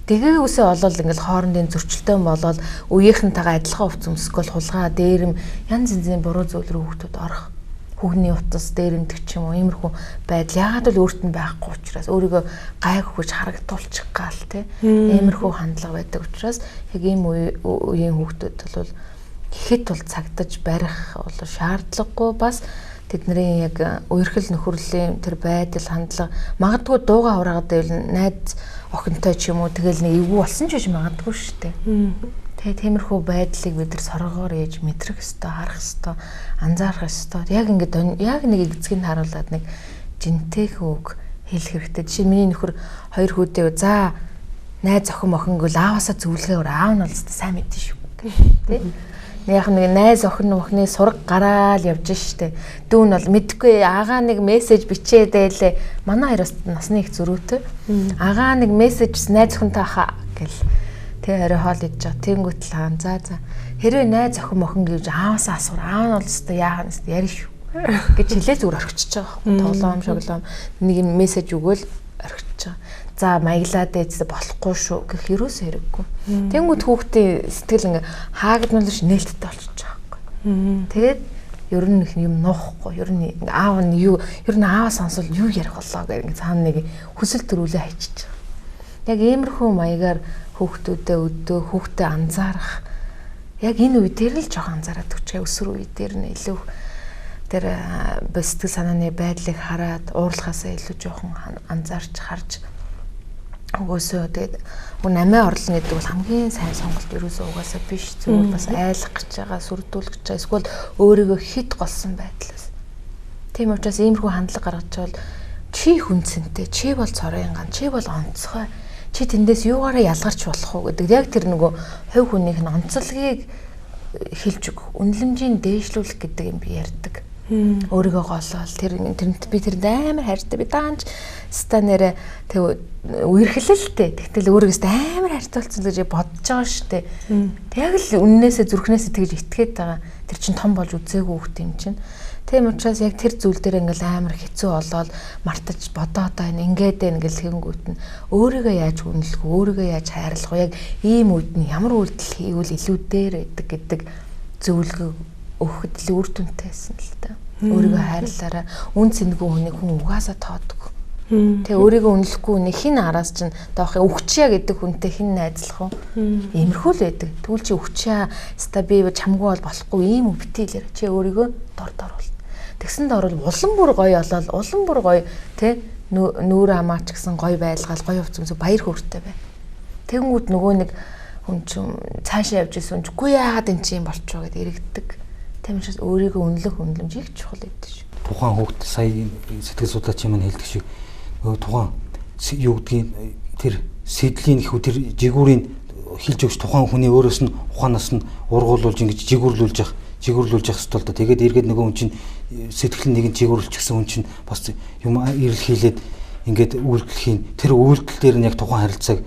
Тэгээ үсээ олол ингээл хоорондын зөрчилтэй болоод үеийнхэнтэйгээ адилхан хувц өмсгөл хулгай дээрэм янз янзын буруу зүйл рүү хүүхдүүд орох. Хүүхний утас дээрэмдэх ч юм уу иймэрхүү байдал яагаад л өөрт нь байхгүй учраас өөрийгөө гайг өгч харагдуулчих гал те иймэрхүү хандлага байдаг учраас яг ийм үеийн хүүхдүүд бол ихэд бол цагдаж барих бол шаардлагагүй бас тэдний яг үерхэл нөхөрлийн тэр байдал хандлага магадгүй дууга ураагаад байвал найз охинтой ч юм уу тэгэл нэг эвгүй болсон ч гэж магадгүй шүү дээ. Тэгээ тиймэрхүү байдлыг бид нар соргоор ээж мэдрэх ёстой, харах ёстой, анзаарах ёстой. Яг ингээд яг нэг эцгийг харуулад нэг жинтэйх үг хэлэх хэрэгтэй. Жишээ миний нөхөр хоёр хүүдээ за найз охин охингөл ааваасаа зөвлөгөөр аав нь бол сайн мэдэн шүү. Тэ? Яг нэг найз охин охины сураг гараал явж штэ. Дүүн бол мэдгүй агаа нэг мессеж бичээд байлээ. Манай хоёроос насны их зөрүүтэй. Агаа нэг мессеж найз охинтой хаа гэл. Тэ орой хоол идэж байгаа. Тэнгүүт л хаан за. Хэрвээ найз охин охин гэж ааваасаа асуур. Аав нь бол өстой яахан өстой ярина шүү. Гэж хэлээ зүгээр орхичихж байгаа. Тоглоом шоглоом нэг юм мессеж өгөөл орхичихж байгаа. За маяглаад ээжээ болохгүй шүү гэх юус хэрэггүй. Тэнгүүд хүүхдийн сэтгэл ингээ хаагдмалш нээлттэй болчихж байгаа байхгүй. Тэгээд ер нь их юм нуухгүй. Ер нь аав нь юу ер нь ааваа сонсвол юу ярих болоо гэх ингээ цаана нэг хүсэл төрүүлээ хайчиж байгаа. Яг иймэрхүү маягаар хүүхдүүдэд өдөө хүүхдэд анзаарах яг энэ үе дээр л жоохон анзаараад өчгөө өсвөр үе дээр нь илүү тэр сэтгэл санааны байдлыг хараад уурлахаасаа илүү жоохон анзаарч харж угаасаа тэгээд намаа орлоо гэдэг бол хамгийн сайн сонголт ерөөсөө угаасаа биш зүгээр бас айлах гэж байгаа сүрдүүлэх гэж байгаа эсвэл өөрийгөө хит голсон байдлаас тийм учраас иймэрхүү хандлага гаргаж бол чи хүнцэнтэй чи бол цорын ган чи бол онцгой чи тэндээс юугаараа ялгарч болох уу гэдэг яг тэр нөгөө хувь хүнийх нь онцлогийг хэлж өгөх үнэлэмжийн дээшлүүлэх гэдэг юм би ярьдаг. Өөрийгөө голоол тэрнт би тэр амар хайртай би даанч станерэ тэг үерхлэлтэй тэгтэл өөрийгөөс амар хайртай болсон гэж бодож байгаа штэ. Яг л үннээсээ зүрхнээсээ тэгж итгээд байгаа. Тэр чин том болж үзээгүй хөхт юм чин. Тийм учраас яг тэр зүйл дээр ингээл амар хэцүү болоод мартаж бодоод байна ингээд ингээл тэгэнгүүт нь өөрийгөө яаж үнэлэх вэ өөрийгөө яаж хайрлах вэ яг ийм үед нь ямар үйлдэл хийвэл илүү дээр байдаг гэдэг зөвлөгөө өгөхөд л үр дүнтэй байсан л та. Өөрийгөө хайрлаараа үн цэнэгүй хүнийг хүн угаасаа тоодгүй. Тэгээ өөрийгөө үнэлэхгүй нэг хин араас чинь доохын өгчья гэдэг хүнтэй хин найзлах уу? Иймэрхүү л байдаг. Тэгвэл чи өгчья ста би чамгүй бол болохгүй ийм өвтөйлэр чи өөрийгөө дорд оруулна. Тэгсэн дорвол улан бүр гоё олоод улан бүр гоё тэ нүүр амаач гэсэн гоё байлгаал гоё хувцсаа баяр хөөртэй бай. Тэгэнгүүт нөгөө нэг хүн чинь цаашаа явж исэн үгүй яагаад эн чинь болчихоо гэдээ эргэдэг. Тийм учраас өөрийгөө үнэлэх үнэлэмж их чухал гэдэг шүү. тухайн хүүхд сая сэтгэл судлаачийн маань хэлдэг шиг тухайн юу гэдгийг тэр сэдлийн их тэр жигүүрийн хилж өгч тухайн хүний өөрөөс нь ухаанаас нь ургуулж ингэж жигүүрлүүлж явах хэвээр л да. Тэгээд эргээд нөгөө хүн чинь сэтгэл нэгэн жигүүрлчихсэн хүн чинь бас юм ирэл хийлээд ингээд үйлдэлхийн тэр үйлдэл дээр нь яг тухайн харилцааг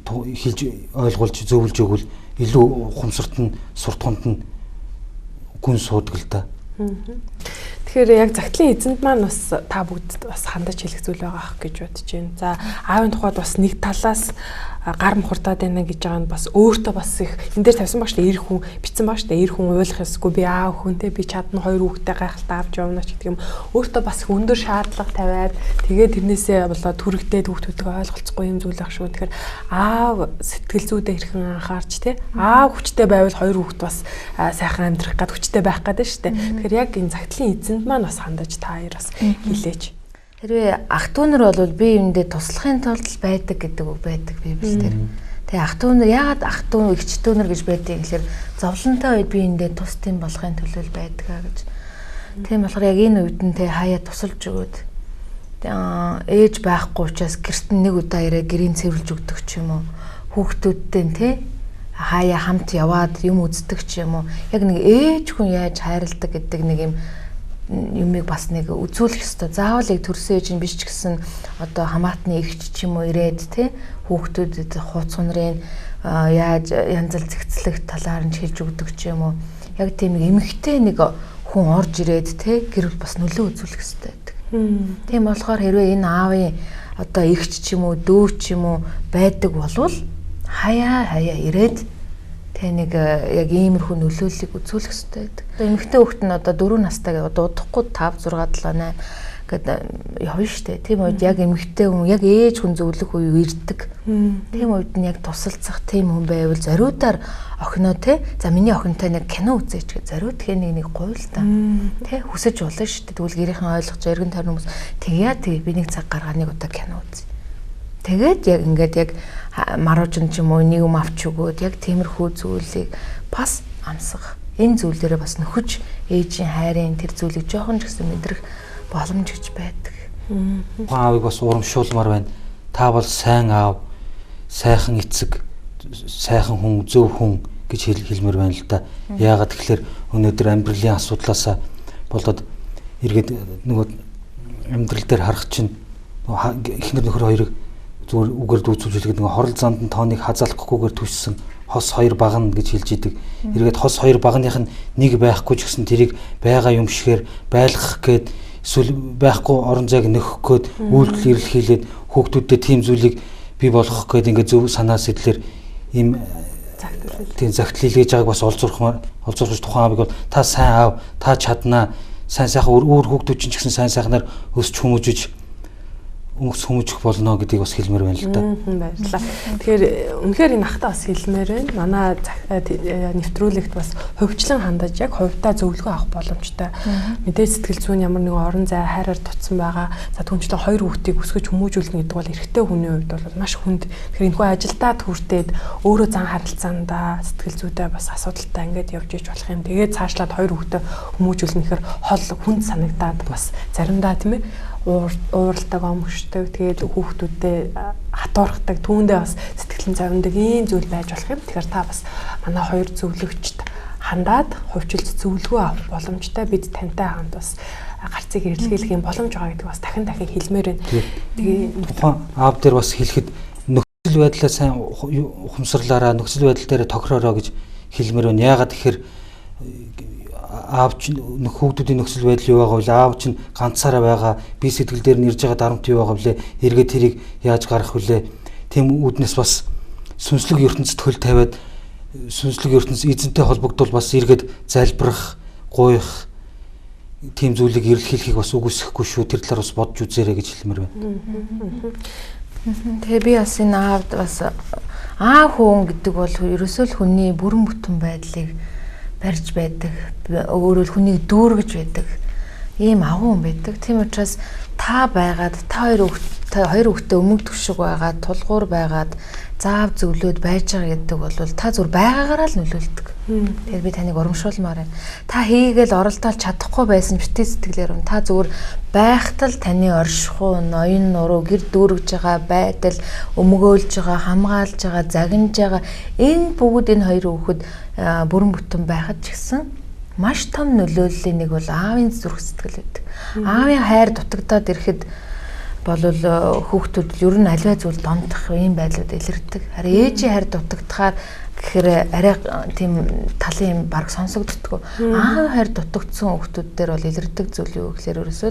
хэлж ойлгуулж зөвлөж өгвөл илүү ухамсарт нь суртахунд нь гүн суудаг л да. Тэгэхээр яг загтлын эзэнд маань бас та бүгд бас хандаж хэлэх зүйл байгаа ах гэж бодож байна. За аавын тухайд бас нэг талаас гар мухардаад байна гэж байгаа нь бас өөртөө бас их энэ дээр тавьсан баг шүү дээ. Эр хүн битсэн баг шүү дээ. Эр хүн ойлгох ёсгүй би аав хүнтэй би чадна хоёр хүүхдээ гайхалтай авч явна ч гэдэг юм. Өөртөө бас их өндөр шаардлага тавиад тэгээд тэрнээсээ болоод түрэгдээд хүүхдүүдээ ойлголцохгүй юм зүйл ах шүү. Тэгэхээр аав сэтгэл зүйдээ хэрхэн анхаарч те аав хүчтэй байвал хоёр хүүхд бас сайхан амьдрах гад хүчтэй байх гэдэг шүү дээ. Тэгэхээр яг энэ загтлын эзэнд маань бас хандаж та хоёр бас хэлээч. Хэрвээ ах дүү нар бол би юундээ туслахын тулд байдаг гэдэг үг байдаг Библиэл дээр. Тэгээ ах дүү нар яагаад ах дүү эгч дүү нар гэж байдгийг гэхээр зовлонтой үед би эндээ тус тийм болохын төлөө байдгаа гэж. Тийм болохоор яг энэ үед нь тэ хаяа тусалж өгөөд ээж байхгүй учраас гэрт нэг удаа ирээ гэрийн цэвэрлж өгдөг ч юм уу. Хүүхдүүдтэй тэ хаяа хамт яваад юм үздэг ч юм уу. Яг нэг ээж хүн яаж хайрладаг гэдэг нэг юмыг бас нэг үзүүлэх ёстой. Заавал яг төрсөн ээж нь биш ч гэсэн одоо хамаатны эгч ч юм уу ирээд тий хүүхдүүдэд хууц нарын яаж янзал зэгцлэх талаар нь хэлж өгдөг ч юм уу. Яг тийм нэг эмэгтэй нэг хүн орж ирээд тий гэр бүл бас нөлөө үзүүлэх ёстой байдаг. Тийм болохоор хэрвээ энэ аавын одоо эгч ч юм уу дүү ч юм уу байдаг болвол хаяа ирээд тэ нэг яг иймэрхүү нөлөөллийг үзүүлэх хэрэгтэй байдаг. Эмэгтэй хүүхэд нь одоо 4 настай дуудахгүй 5 6 7 8 гэдэг явна штэ. Тийм үед яг эмэгтэй хүн яг ээж хүн зөвлөх үе ирдэг. Тийм үед нь яг тусалцах тийм хүн байвал зориудаар охиноо те за миний охинтой нэг кино үзээч гэж зориуд нэг гуйл та. Тэ хүсэж болно штэ. Тэгвэл гэрийнхэн ойлгож эргэн тойрны хүмүүс тэгьяа би нэг цаг гаргаа нэг удаа кино үз. Тэгээд яг ингээд яг маружин ч юм уу нэг юм авч өгөөд яг тиймэрхүү зүйлийг бас амсах. Энэ зүйлээрээ бас нөхөж ээжийн хайрын тэр зүйлийг жоохон ч гэсэн мэдрэх боломж гэж байдаг. Аавыг бас урамшуулмаар байна. Та бол сайн аав, сайхан эцэг, сайхан хүн, зөв хүн гэж хэлмээр байна л да. Яагаад тэгэхээр өнөөдөр амьдралын асуудлаасаа болоод эргээд нөгөө амьдрал дээр харах чинь эхнэр нөхөр хоёрыг зүгээр үгээр дүүцүүлж нэг хорол занд нь тооныг хазаалахгүйгээр түшсэн хос хоёр багна гэж хэлж идэг. Эргээд хос хоёр багных нь нэг байхгүй ч гэсэн тэрийг байгаа юм шигээр байлгах гээд эсвэл байхгүй орон зайг нөхөх гээд үйлдэл ирэл хийлээд хүүхдүүдэд тийм зүйлийг бий болгох гээд ингээд зөв санаа сэтлэр ийм тийм загтал илгээж байгааг бас олзуурах тухайн аавыг бол та сайн аав, та чаднаа, сайн сайхан өөр хүүхдүүд чинь ч гэсэн сайн сайхнаар өсч хүмүүжиж хүмүүжих болно гэдгийг бас хэлмээр байна л да. Баярлалаа. Тэгэхээр үнэхээр энэ ахта бас хэлмээр байна. Манай нэвтрүүлэгт бас хувьчлан хандаж яг хувьдаа зөвлөгөө авах боломжтой. Мэдээж сэтгэл зүйн ямар нэгэн орон зай хайраар тутсан байгаа. За түнчлэн хоёр хүүхдийг өсгөж хүмүүжүүлнэ гэдэг бол эрэгтэй хүний хувьд бол маш хүнд. Тэгэхээр энэхүү ажилдаа хүртээд өөрөө зан харилцаандаа сэтгэл зүйдээ бас асуудалтай ингээд явж иж болох юм. Тэгээд цаашлаад хоёр хүүхдээ хүмүүжүүлнэ гэхээр хол хүнд санагдаад бас заримдаа тийм ээ ууралдаг омгшдаг тэгээд хүүхдүүдэд хатуурхдаг түүндээ бас сэтгэлэн зовндаг ийм зүйл байж болох юм. Тэгэхээр та бас манай хоёр зөвлөгчд хандаад хувьчилж зөвлөгөө авах боломжтой бид тантай хамт бас гарцыг хэрэглэх юм боломж байгаа гэдэг бас дахин хэлмээр байна. Тэгээ тухайн аав дээр бас хэлэхэд нөхцөл байдлаа сайн ухамсарлаараа нөхцөл байдал дээр тохироороо гэж хэлмээр байна. Яагаад тэгэхээр аав чинь хүүхдүүдийн нөхцөл байдал юу байгаа вэ? Аав чинь ганцаараа байгаа. Би сэтгэл дээр нь ирж байгаа дарамт юу байгаа вэ? Эргээд тэрийг яаж гаргах вэ? Тэм үүднээс бас сүнслэг ертөнцид хөл тавиад сүнслэг ертөнц эзэнтэй холбогдвол бас эргээд залбирах, гуйх тийм зүйлийг эрэлхийлэхийг бас үгүйсэхгүй шүү. Тэр талаар бас бодж үзээрэй гэж хэлмээр байна. Тэгээ би бас энэ аавд бас аав хүн гэдэг бол ерөөсөө л хүний бүрэн бүтэн байдлыг барьж байдаг. Өөрөөр хүнийг дүүргэж байдаг. Ийм агуу хүн байдаг. Тийм учраас та байгаад та хоёр хүүхд та хоёр хүүхдээ өмг төвшиг байгаад тулгуур байгаад заав зөвлөд байж байгаа гэдэг бол та зүгээр байгаагаараа л нөлөөлдөг. Тэгэхээр би таныг урамшуулмаар байна. Та хийгээл оролдоод чадахгүй байсан битгий сэтгэлээр нь та зүгээр байхтал таны оршихуй, ноён нуруу, гэр дүүргэж байгаа байдал, өмгөөлж байгаа, хамгаалж байгаа, загинж байгаа энэ бүгд энэ хоёр хүүхэд бүрэн бүтэн байхад ч гэсэн маш том нөлөөллийн нэг бол аавын зүрх сэтгэл байдаг. Аавын хайр дутагдаад ирэхэд болвол хүүхдүүд ер нь аливаа зүйл домдох ийм байдлууд илэрдэг. Харин ээжийн хайр дутагдахаар гэхээр арай тийм талын баг сонсогддгоо. Аавын хайр дутагдсан хүүхдүүд дээр бол илэрдэг зүйл юу гэхээр ерөөсөө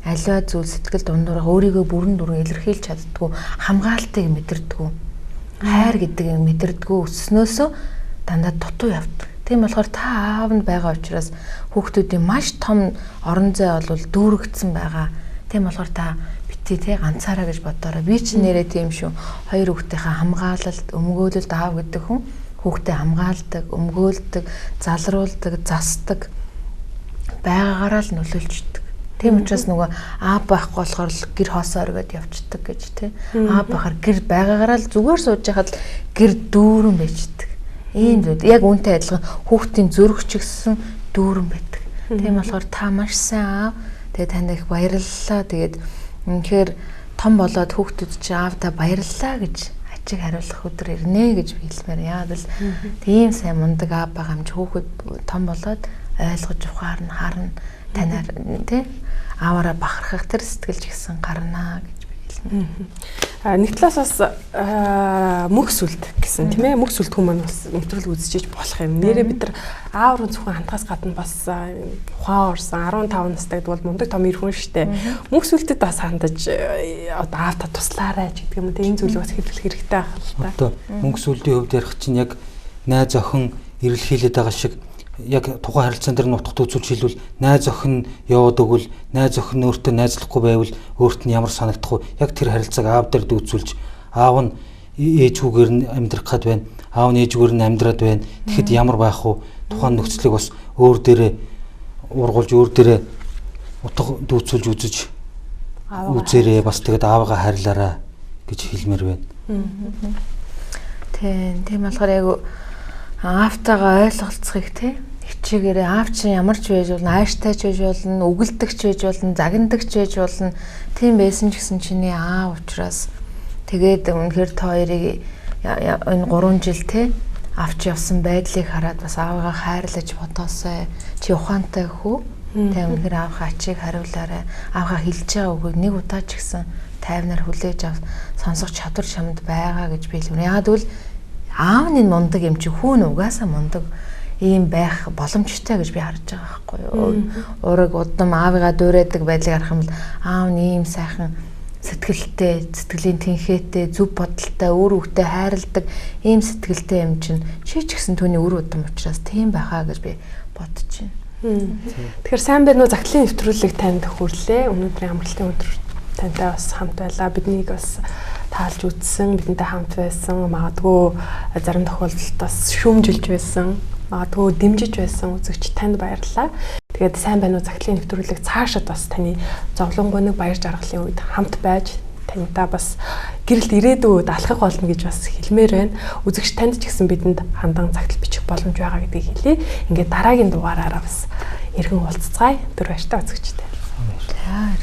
аливаа зүйл сэтгэл дундуур өөрийгөө бүрэн дүрэн илэрхийлж чаддгүй, хамгаалтыг мэдэрдэггүй. Хайр гэдгийг мэдэрдэггүй өснөөсөө дандаа дутуу явдаг. Тийм болохоор та аав нь байгаа учраас хүүхдүүдийн маш том орон зай бол дүүрэгдсэн байгаа. Тийм болохоор та бити ганцаараа гэж бодоорой. Би ч нэрээ тийм шүү. Хоёр хүүхдийнхээ хамгаалалт, өмгөөлөлт аав гэдэг хүн хүүхдээ хамгаалдаг, өмгөөлдөг, залруулдаг, засдаг байгаагаараа л нөлөөлждөг. Тийм учраас нөгөө аав байхгүй болохоор л гэр хоосоо өргөд явцдаг гэж тий. Аав байхаар гэр байгаагаараа л зүгээр сууж байхад л гэр дүүрэн байждаг. Ийм зүйл яг үүнтэй адилхан хүүхдийн зүрх ч гэсэн дүүрэн байдаг. Тийм болохоор та маш сайн аав. Тэгээд танд их баярлалаа. Тэгээд үнэхээр том болоод хүүхдүүд чи аавда баярлалаа гэж ачиг хариулах өдөр ирнэ гэж би хэлмээр. Яг л тийм сайн мундаг аав байгаа юм чи хүүхэд том болоод ойлгож ухаарна, харна, танаар тий ааваараа бахархах тэр сэтгэлж гисэн гарнаа гэж би хэлмээр. Нэг талаас бас мөхс үлд гэсэн тийм ээ мөхс үлд хүмүүс бас нэвтрүүлэг үзчихэж болох юм. Нэрээ бид нар аав руу зөвхөн хандхаас гадна бас ухаан орсон 15 настай гэдэг бол мундаг том ир хүн штэ. Мөхс үлдэд бас хандаж одоо аавта туслаарай гэдэг юм. Энэ зүйлийг бас хэлэх хэрэгтэй байх л та. Одоо мөхс үлдийн хувьд ярих чинь яг найз охин ирэлхийлээд байгаа шиг яг тухайн харилцаан дээр нутгад үзүүлж хэлвэл найз охин яваад өгвөл найз охин өөртөө найзлахгүй байвал өөрт нь ямар санагдах вэ? Яг тэр харилцааг аав дээр дүүцүүлж аав нь ээжүүгээр нь амьдрах гад байна. Аав нь ээжүүгээр нь амьдраад байна. Тэгэхэд ямар байх вэ? Тухайн нөхцөлийг бас өөр дээрээ ургуулж өөр дээрээ утга дүүцүүлж үзэж үзээрээ бас тэгэд аавгаа хайрлаарай гэж хэлмээр байна. Тийм болохоор яг аавтайгаа ойлголцохыг тий хичээгээрээ аав чинь ямар ч байж болно, ааштай ч байж болно, үгэлдэгч байж болно, загиндагч байж болно. Тийм байсан ч гэсэн чиний аав учраас тэгээд үнэхээр та хоёрыг энэ 3 жил тий авч явсан байдлыг хараад бас аавгаа хайрлаж бодоосай. Чи ухаантай хүү? Тэ үнэхээр аавгаа ачиг хариулаарай. Аавгаа хэлж байгаа үгийг нэг удаа ч гэсэн тайвнаар хүлээж авах сонсох чадвар чамд байгаа гэж би хэлмээр. Яагаад гэвэл аав нь мундаг юм чи хүүн угаасаа мундаг ийм байх боломжтой гэж би харж байгаа байхгүй юу. Ураг удам аавыгаа дуурайдаг байдлыг харах юм бол аав нь ийм сайхан сэтгэлтэй, сэтгэлийн тэнхээтэй, зөв бодолтой, өөр хүүхдэд хайрладаг ийм сэтгэлтэй юм чинь чи ч гэсэн түүний үр удам учраас тийм байхаа гэж би бодож байна. Тэгэхээр сайн байна уу загтлын нэвтрүүлэг танд хүрлээ. Өнөөдрийн амралтын өдөр тантай бас хамт байлаа. Биднийг бас таалж үзсэн, бидэнтэй хамт байсан, магадгүй зарим тохиолдолд бас шүүмжилж байсан, магадгүй дэмжиж байсан үзэгч танд баярлалаа. Тэгээд сайн байна уу загтлын нэвтрүүлэг цаашид бас таны зовлонгой нэг баяр жаргалын үед хамт байж тантай бас гэрэлт ирээдүйд алхах болно гэж бас хэлмээр байна. Үзэгч танд ч гэсэн бидэнд хандан загтал бичих боломж байгаа гэдгийг хэлье. Ингээд дараагийн дугаараараа бас иргэн уулзцгаая. Түр баяртай үзэгчтэй. За